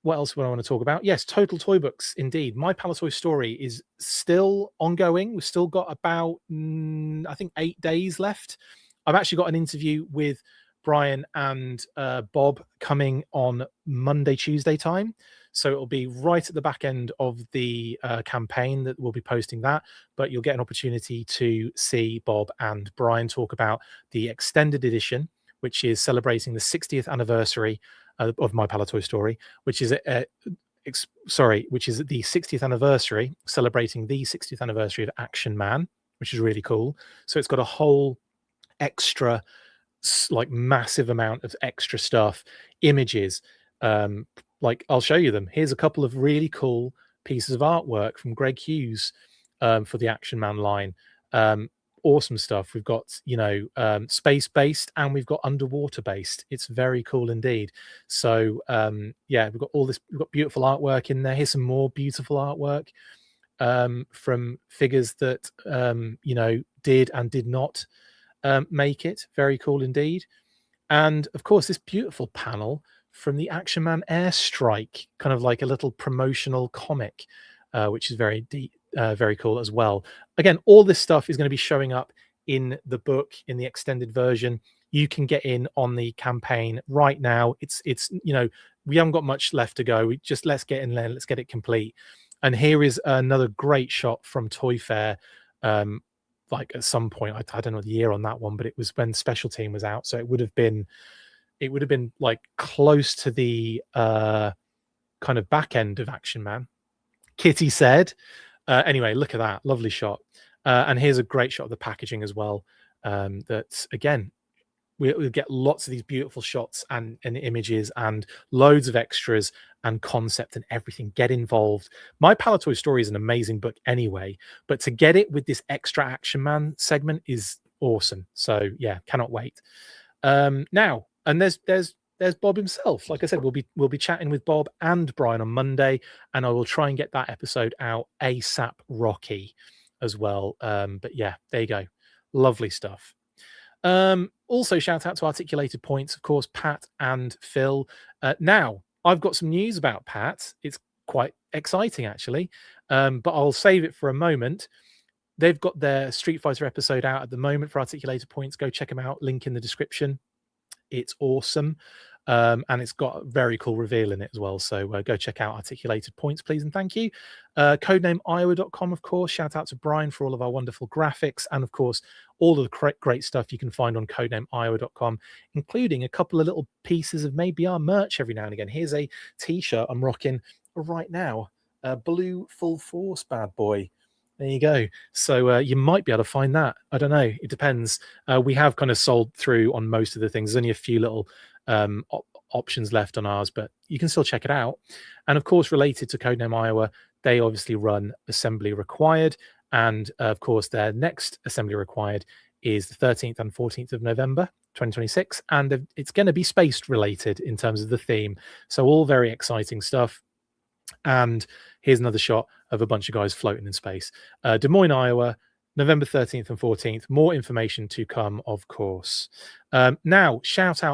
what else would I want to talk about? Yes, Total Toy Books, indeed. My Palatoy story is still ongoing. We've still got about, I think, 8 days left. I've actually got an interview with Brian and Bob coming on Monday, Tuesday time. So it'll be right at the back end of the campaign that we'll be posting that. But you'll get an opportunity to see Bob and Brian talk about the extended edition, which is celebrating the 60th anniversary of My Palatoy Story, which is which is the 60th anniversary, celebrating the 60th anniversary of Action Man, which is really cool. So it's got a whole extra, like, massive amount of extra stuff, images. Like, I'll show you them. Here's a couple of really cool pieces of artwork from Greg Hughes for the Action Man line. Awesome stuff. We've got, space based and we've got underwater based. It's very cool indeed. So yeah, we've got all this, we've got beautiful artwork in there. Here's some more beautiful artwork from figures that did and did not make it. Very cool indeed. And of course, this beautiful panel from the Action Man Airstrike, kind of like a little promotional comic, which is very deep. Very cool as well. Again, all this stuff is going to be showing up in the book in the extended version. You can get in on the campaign right now. It's we haven't got much left to go. Let's get in there. Let's get it complete. And here is another great shot from Toy Fair. Like at some point, I don't know the year on that one, but it was when Special Team was out, so it would have been like close to the kind of back end of Action Man. Kitty said. Anyway, look at that lovely shot, and here's a great shot of the packaging as well. That again, we'll get lots of these beautiful shots and images and loads of extras and concept and everything. Get involved. My Palatoy Story is an amazing book anyway, but to get it with this extra Action Man segment is awesome. So yeah, cannot wait. Now, and there's Bob himself. Like I said, we'll be chatting with Bob and Brian on Monday, and I will try and get that episode out ASAP Rocky as well. But yeah, there you go. Lovely stuff. Also shout out to Articulated Points, of course, Pat and Phil. Now, I've got some news about Pat. It's quite exciting, actually, but I'll save it for a moment. They've got their Street Fighter episode out at the moment for Articulated Points. Go check them out. Link in the description. It's awesome. And it's got a very cool reveal in it as well. So go check out Articulated Points, please, and thank you. Codenameiowa.com, of course. Shout out to Brian for all of our wonderful graphics, and of course, all of the great stuff you can find on codenameiowa.com, including a couple of little pieces of maybe our merch every now and again. Here's a t-shirt I'm rocking right now. Blue Full Force bad boy. There you go. So you might be able to find that. I don't know. It depends. We have kind of sold through on most of the things. There's only a few little options left on ours, but you can still check it out. And of course, related to Codename Iowa, they obviously run Assembly Required. And of course, their next Assembly Required is the 13th and 14th of November, 2026. And it's going to be space related in terms of the theme. So all very exciting stuff. And here's another shot of a bunch of guys floating in space. Des Moines, Iowa, November 13th and 14th. More information to come, of course. Now,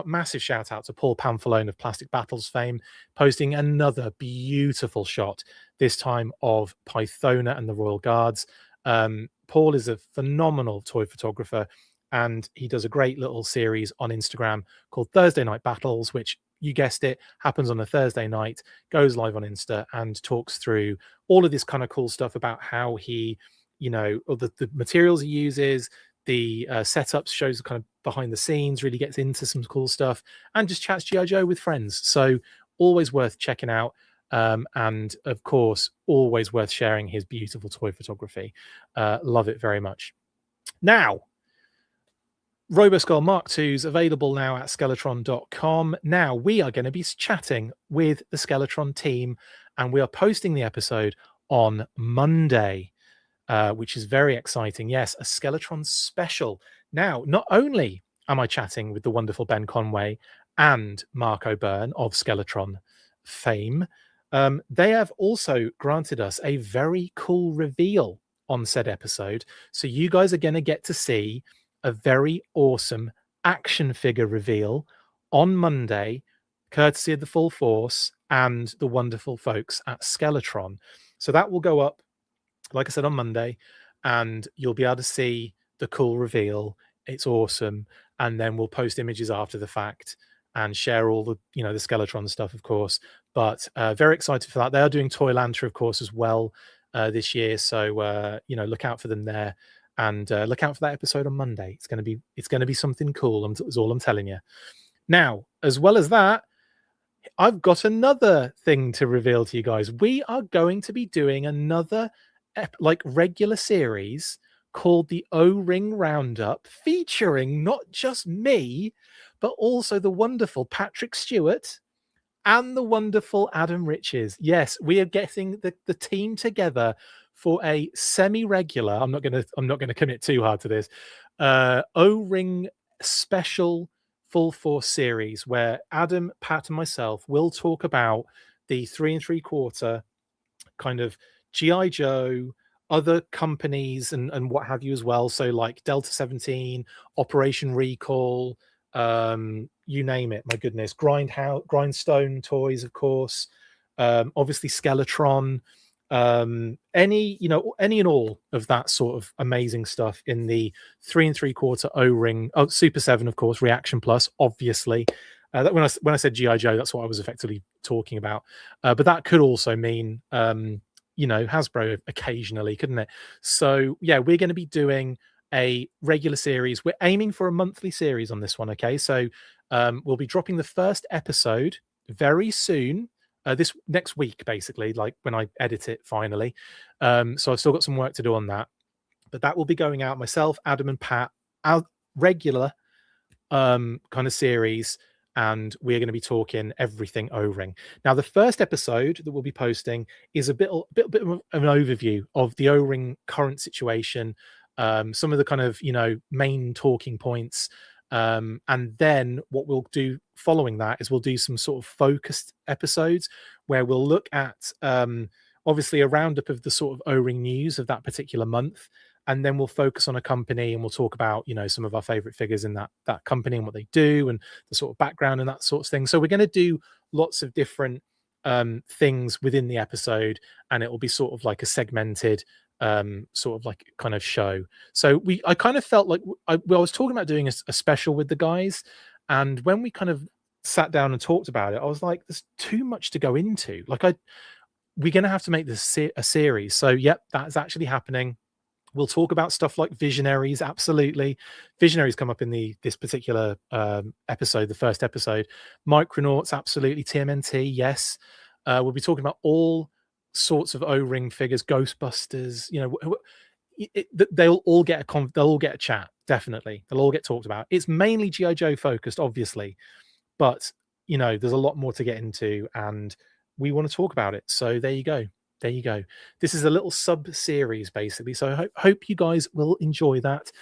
massive shout out to Paul Pamphilone of Plastic Battles fame, posting another beautiful shot, this time of Pythona and the Royal Guards. Paul is a phenomenal toy photographer, and he does a great little series on Instagram called Thursday Night Battles, which you guessed it, happens on a Thursday night, goes live on Insta and talks through all of this kind of cool stuff about how he, or the materials he uses, the setups, shows the kind of behind the scenes, really gets into some cool stuff, and just chats GI Joe with friends. So always worth checking out. And of course, always worth sharing his beautiful toy photography. Love it very much. Now, RoboSkull Mark II is available now at Skeletron.com. Now, we are going to be chatting with the Skeletron team, and we are posting the episode on Monday, which is very exciting. Yes, a Skeletron special. Now, not only am I chatting with the wonderful Ben Conway and Mark O'Byrne of Skeletron fame, they have also granted us a very cool reveal on said episode. So you guys are going to get to see a very awesome action figure reveal on Monday, courtesy of the Full Force and the wonderful folks at Skeletron. So that will go up, like I said, on Monday, and you'll be able to see the cool reveal. It's awesome. And then we'll post images after the fact and share all the, the Skeletron stuff, of course. But very excited for that. They are doing Toy Lantern, of course, as well this year. So, look out for them there. And look out for that episode on Monday. It's going to be something cool. Is all I'm telling you. Now, as well as that, I've got another thing to reveal to you guys. We are going to be doing another regular series called the O-Ring Roundup, featuring not just me, but also the wonderful Patrick Stewart and the wonderful Adam Riches. Yes, we are getting the team together for a semi-regular. I'm not gonna commit too hard to this. O-Ring special Full Force series where Adam, Pat, and myself will talk about the 3 3/4 kind of GI Joe, other companies, and what have you as well. So like Delta 17, Operation Recall, you name it. My goodness, Grindstone toys, of course. Obviously Skeletron, any and all of that sort of amazing stuff in the 3 3/4 O-ring. Oh, Super 7, of course, Reaction Plus, obviously. That when I said GI Joe, that's what I was effectively talking about. But that could also mean Hasbro occasionally, couldn't it? So yeah, we're going to be doing a regular series. We're aiming for a monthly series on this one. Okay, so we'll be dropping the first episode very soon. This next week, basically, like when I edit it finally. So I've still got some work to do on that, but that will be going out. Myself, Adam, and Pat, our regular kind of series, and we're going to be talking everything O-Ring. Now, the first episode that we'll be posting is a bit of an overview of the O-Ring current situation, some of the kind of main talking points. And then what we'll do following that is we'll do some sort of focused episodes where we'll look at obviously a roundup of the sort of O-Ring news of that particular month, and then we'll focus on a company and we'll talk about some of our favorite figures in that company and what they do and the sort of background and that sort of thing. So we're going to do lots of different things within the episode, and it will be sort of like a segmented sort of like kind of show. So I kind of felt like I was talking about doing a special with the guys, and when we kind of sat down and talked about it, I was like, there's too much to go into. Like we're going to have to make this a series. So yep, that's actually happening. We'll talk about stuff like Visionaries. Absolutely. Visionaries come up in this particular episode, the first episode. Micronauts, absolutely. TMNT, yes. We'll be talking about all sorts of O-Ring figures, Ghostbusters. They'll all get a chat. Definitely, they'll all get talked about. It's mainly GI Joe focused, obviously, but there's a lot more to get into, and we want to talk about it. So there you go. There you go. This is a little sub series, basically. So I hope you guys will enjoy that.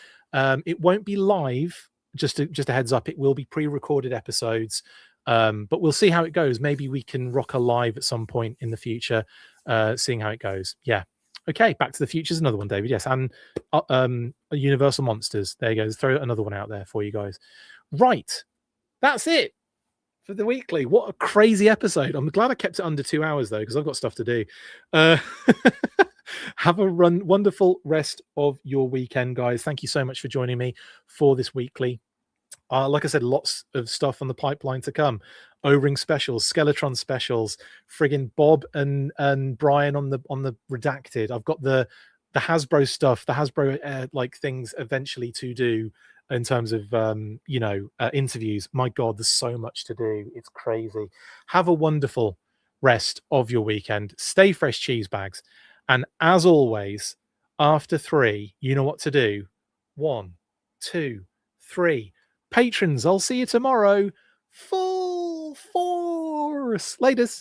It won't be live. Just a heads up. It will be pre-recorded episodes. But we'll see how it goes. Maybe we can rock a live at some point in the future, seeing how it goes. Yeah. Okay. Back to the Future is another one, David. Yes. And Universal Monsters. There you go. Let's throw another one out there for you guys. Right. That's it for the weekly. What a crazy episode. I'm glad I kept it under 2 hours, though, because I've got stuff to do. Have a wonderful rest of your weekend, guys. Thank you so much for joining me for this weekly. Like I said, lots of stuff on the pipeline to come. O-ring specials, Skeletron specials, friggin' Bob and Brian on the redacted. I've got the Hasbro stuff, the Hasbro like things eventually to do in terms of interviews. My God, there's so much to do. It's crazy. Have a wonderful rest of your weekend. Stay fresh, cheese bags. And as always, after 3, you know what to do. 1, 2, 3. Patrons, I'll see you tomorrow. Full force. Laters.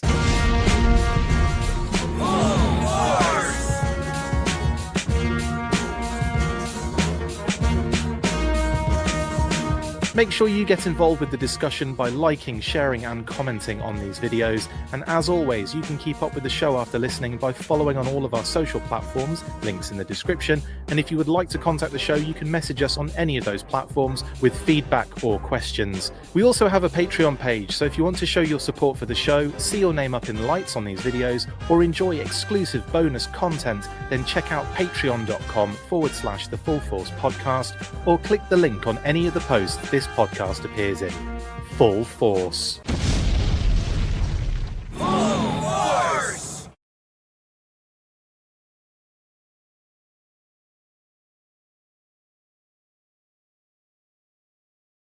Make sure you get involved with the discussion by liking, sharing and commenting on these videos. And as always, you can keep up with the show after listening by following on all of our social platforms, links in the description. And if you would like to contact the show, you can message us on any of those platforms with feedback or questions. We also have a Patreon page, so if you want to show your support for the show, see your name up in lights on these videos, or enjoy exclusive bonus content, then check out patreon.com/The Full Force Podcast, or click the link on any of the posts this podcast appears in. Full force.